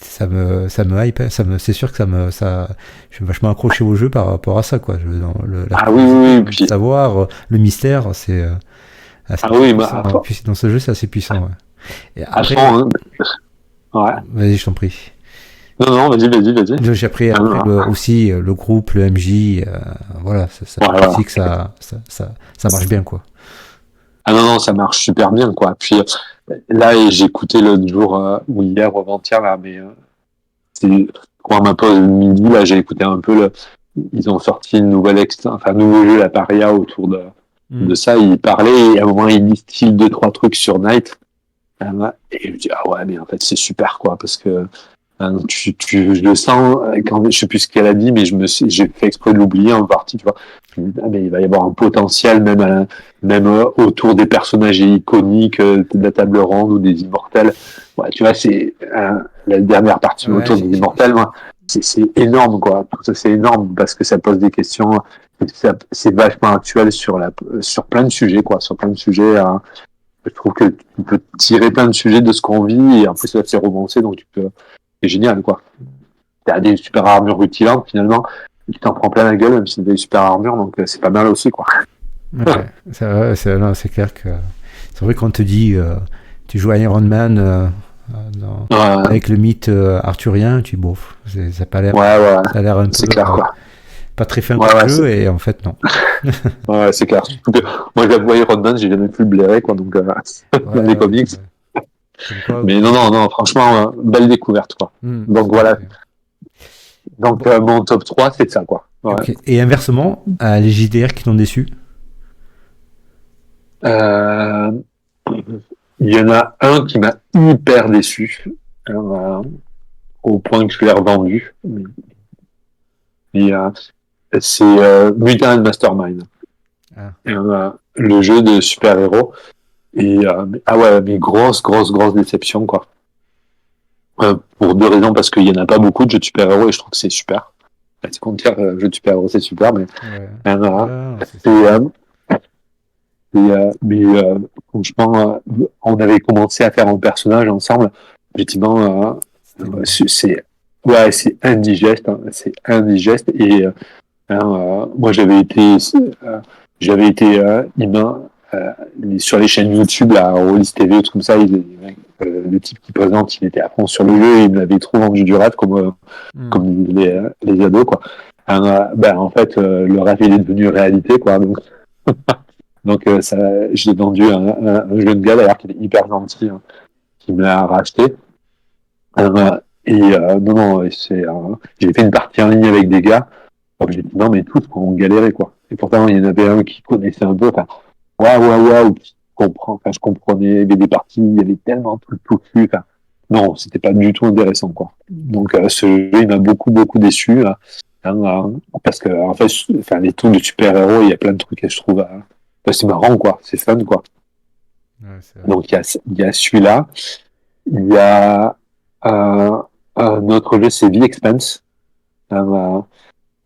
ça me hype, hein. C'est sûr que je suis vachement accroché au jeu par rapport à ça, quoi. La Ah oui, oui, curiosité, oui. l'envie de Puis, savoir, le mystère, c'est ah assez oui, puissant. Et puis dans ce jeu, c'est assez puissant, ouais. Et à après, fond, hein. Ouais. vas-y, je t'en prie. Non, non, vas-y, vas-y, vas-y. J'ai appris Ah, non, après non. aussi le groupe, le MJ, voilà, ça Ouais, fait voilà. aussi que ça marche bien, quoi. Ah non, non, ça marche super bien, quoi. Puis là, j'ai écouté l'autre jour, ou hier ou avant-hier, là, mais c'est pour ma pause de midi, là, j'ai écouté un peu ils ont sorti une nouvelle enfin, un nouveau jeu, la Paria, autour de ça. Ils parlaient, et à un moment, ils distillent deux, trois trucs sur Night. Et je me dis, ah ouais, mais en fait, c'est super, quoi, parce que je le sens, quand, je sais plus ce qu'elle a dit, mais j'ai fait exprès de l'oublier en partie, tu vois. Je me dis, ah, mais il va y avoir un potentiel, même autour des personnages iconiques, de la table ronde ou des immortels. Ouais, tu vois, c'est, la dernière partie Ouais, autour des immortels, moi, c'est énorme, quoi. Tout ça, c'est énorme parce que ça pose des questions, c'est vachement actuel sur plein de sujets, quoi, sur plein de sujets, je trouve que tu peux tirer plein de sujets de ce qu'on vit et en plus, ça fait romancer, donc c'est génial, quoi. T'as des super armures rutilantes, finalement, tu t'en prends plein la gueule, même si t'as des super armures, donc c'est pas mal aussi, quoi. ouais, non, c'est clair que c'est vrai qu'on te dit, tu joues à Iron Man Ouais, avec le mythe arthurien, tu bof, ça a pas l'air, ouais, ouais, ça a l'air un peu c'est clair, quoi. pas très fin Ouais, comme ouais, jeu et en fait non. ouais, c'est clair. Surtout que moi, je l'avoue, Iron Man, j'ai jamais pu le blairer, quoi, donc, dans Ouais, les ouais, comics. comme quoi. Mais non, non, non, franchement, belle découverte, quoi. Donc Tout à voilà. fait. Donc, mon top 3, c'est ça, quoi. Ouais. Ok. Et inversement, les JDR qui t'ont déçu. Euh, il y en a un qui m'a hyper déçu, au point que je l'ai revendu. Et, c'est Mutant Mastermind. Ah. Le jeu de super-héros. Et ah ouais, mais grosse déception, quoi. Pour deux raisons, parce qu'il y en a pas beaucoup de jeux de super-héros et je trouve que c'est super. C'est con de dire jeu de super-héros, c'est super, mais Ouais. c'est mais franchement, on avait commencé à faire un personnage ensemble. Effectivement, c'est ouais, c'est indigeste, hein, c'est indigeste. Et moi, j'avais été sur les chaînes YouTube, là, Rollis TV, tout comme ça. Le type qui présente, il était à fond sur le jeu et il me l'avait trop vendu du rêve, comme les ados, quoi. En fait, le rêve il est devenu réalité, quoi. Donc ça, j'ai vendu un jeune gars d'ailleurs qui est hyper gentil, hein, qui me l'a racheté. Non, j'ai fait une partie en ligne avec des gars. Donc j'ai dit non mais tous on galérait, quoi. Et pourtant il y en avait un qui connaissait un peu. Enfin, waouh, enfin, je comprenais. Il y avait des parties, il y avait tellement de trucs touffus. Enfin, non, c'était pas du tout intéressant, quoi. Donc ce jeu il m'a beaucoup déçu. Parce que en fait, enfin, les trucs de super-héros, il y a plein de trucs que je trouve c'est marrant, quoi. C'est fun, quoi. Ouais, Donc il y a celui-là. Il y a un autre jeu, c'est The Expanse. Alors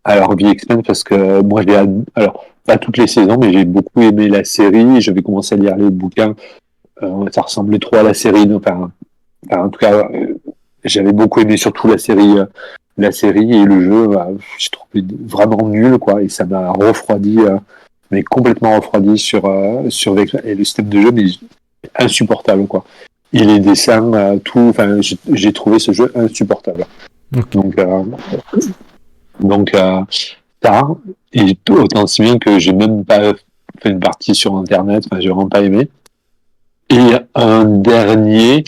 The Expanse parce que moi alors pas toutes les saisons, mais j'ai beaucoup aimé la série. J'avais commencé à lire les bouquins. Ça ressemblait trop à la série. En tout cas, j'avais beaucoup aimé surtout la série et le jeu. J'ai trouvé vraiment nul, quoi, et ça m'a refroidi. Mais complètement refroidi sur et le système de jeu, mais insupportable, quoi. Et les dessins, enfin, j'ai trouvé ce jeu insupportable. okay. Donc ça, et autant si bien que j'ai même pas fait une partie sur Internet, enfin, j'ai vraiment pas aimé. Et un dernier,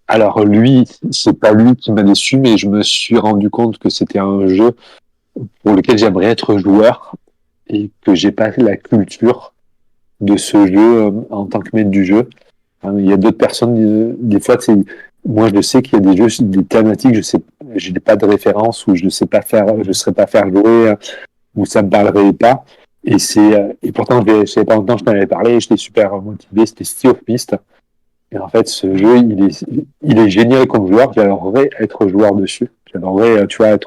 alors lui, c'est pas lui qui m'a déçu, mais je me suis rendu compte que c'était un jeu pour lequel j'aimerais être joueur et que j'ai pas la culture de ce jeu en tant que maître du jeu. Il y a d'autres personnes, des fois, moi je sais qu'il y a des jeux, des thématiques, je n'ai pas de référence ou je ne sais pas faire, je ne saurais pas faire jouer ou ça me parlerait pas. Et pourtant, je savais pas longtemps, je t'en avais parlé, j'étais super motivé, c'était Sea of Mist. Et en fait, ce jeu, il est génial comme joueur, j'adorerais être joueur dessus. J'adorerais, tu vois,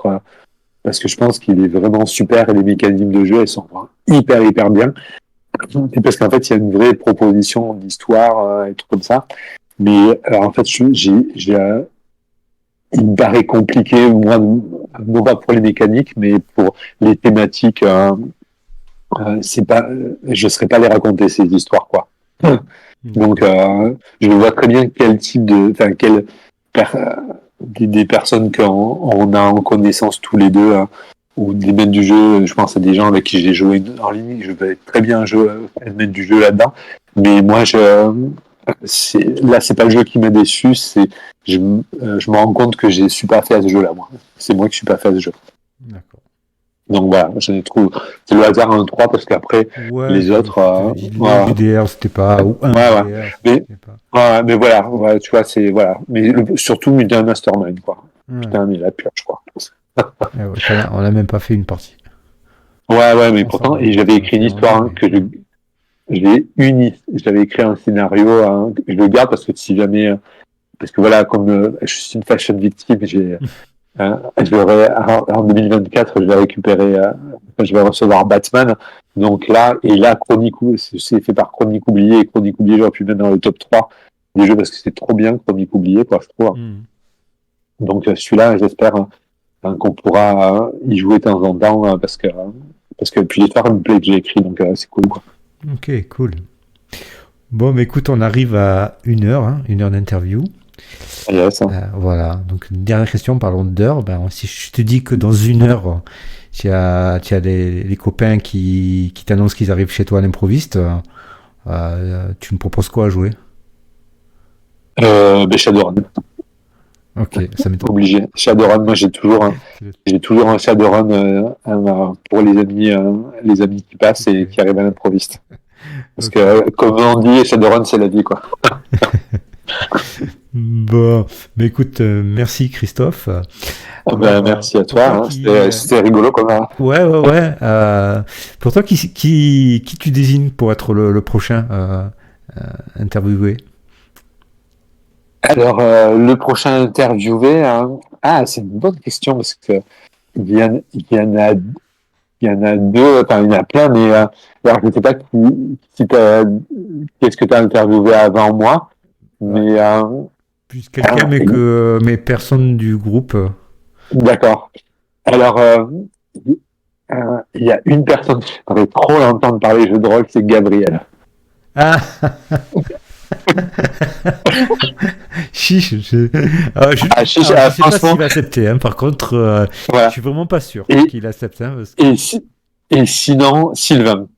parce que je pense qu'il est vraiment super et les mécanismes de jeu, elles sont hyper bien. Et parce qu'en fait, il y a une vraie proposition d'histoire et tout comme ça. Mais en fait, il me paraît compliqué, moi, non pas pour les mécaniques, mais pour les thématiques. C'est pas, je serais pas les raconter ces histoires, quoi. Donc, je vois très bien quel type enfin, des personnes qu'on a en connaissance tous les deux, ou des maîtres du jeu. Je pense à des gens avec qui j'ai joué en ligne. Je vais très bien jouer, être maître du jeu là-dedans. Mais moi, c'est pas le jeu qui m'a déçu. Je me rends compte que je suis pas fait à ce jeu-là, moi. C'est moi qui suis pas fait à ce jeu. D'accord. Donc voilà, je les trouve. C'est le hasard 1-3 parce qu'après, les autres. Le JDR, c'était pas. Ou un JDR, c'était pas. Mais voilà, ouais, tu vois, c'est. Voilà. Mais surtout, Mutant Mastermind, quoi. Putain, mais la purge, quoi. On a même pas fait une partie. Ouais, mais pourtant, et j'avais écrit une histoire que j'avais écrit un scénario, je le garde parce que si jamais. Parce que voilà, comme je suis une fashion victime, en 2024, je vais récupérer, je vais recevoir Batman. Donc là, c'est fait par Chronique Oubliée. Et Chronique Oubliée, j'aurais pu le mettre dans le top 3 des jeux parce que c'est trop bien, Chronique Oubliée, quoi, je trouve. Donc celui-là, j'espère qu'on pourra y jouer de temps en temps parce que puis l'histoire me plaît que j'ai écrit, donc c'est cool, quoi. Ok, cool. Bon, mais écoute, on arrive à 1 heure d'interview. Yes. Voilà, donc dernière question, parlons d'heures. Si je te dis que dans 1 heure, tu as les copains qui t'annoncent qu'ils arrivent chez toi à l'improviste, tu me proposes quoi à jouer? Shadowrun. Ok, ça m'étonne. Obligé. Shadowrun, moi j'ai toujours J'ai toujours un Shadowrun pour les amis qui passent et qui arrivent à l'improviste. Parce que, comme on dit, Shadowrun, c'est la vie, quoi. Bon, mais écoute, merci Christophe. Merci à toi. C'était rigolo, comme ça. Ouais. Pour toi, qui tu désignes pour être le prochain interviewé? Alors, le prochain interviewé, c'est une bonne question parce que il y en a deux, enfin, il y en a plein, mais alors je ne sais pas qu'est-ce que tu as interviewé avant moi, mais Puis quelqu'un, mais personne du groupe. D'accord. Alors, il y a une personne, j'aurais trop l'entendre parler jeux de rôle, c'est Gabriel. Ah. Chiche. Je sais pas s'il va accepter. Hein. Par contre, voilà. Je suis vraiment pas sûr qu'il accepte. Hein, et sinon, Sylvain.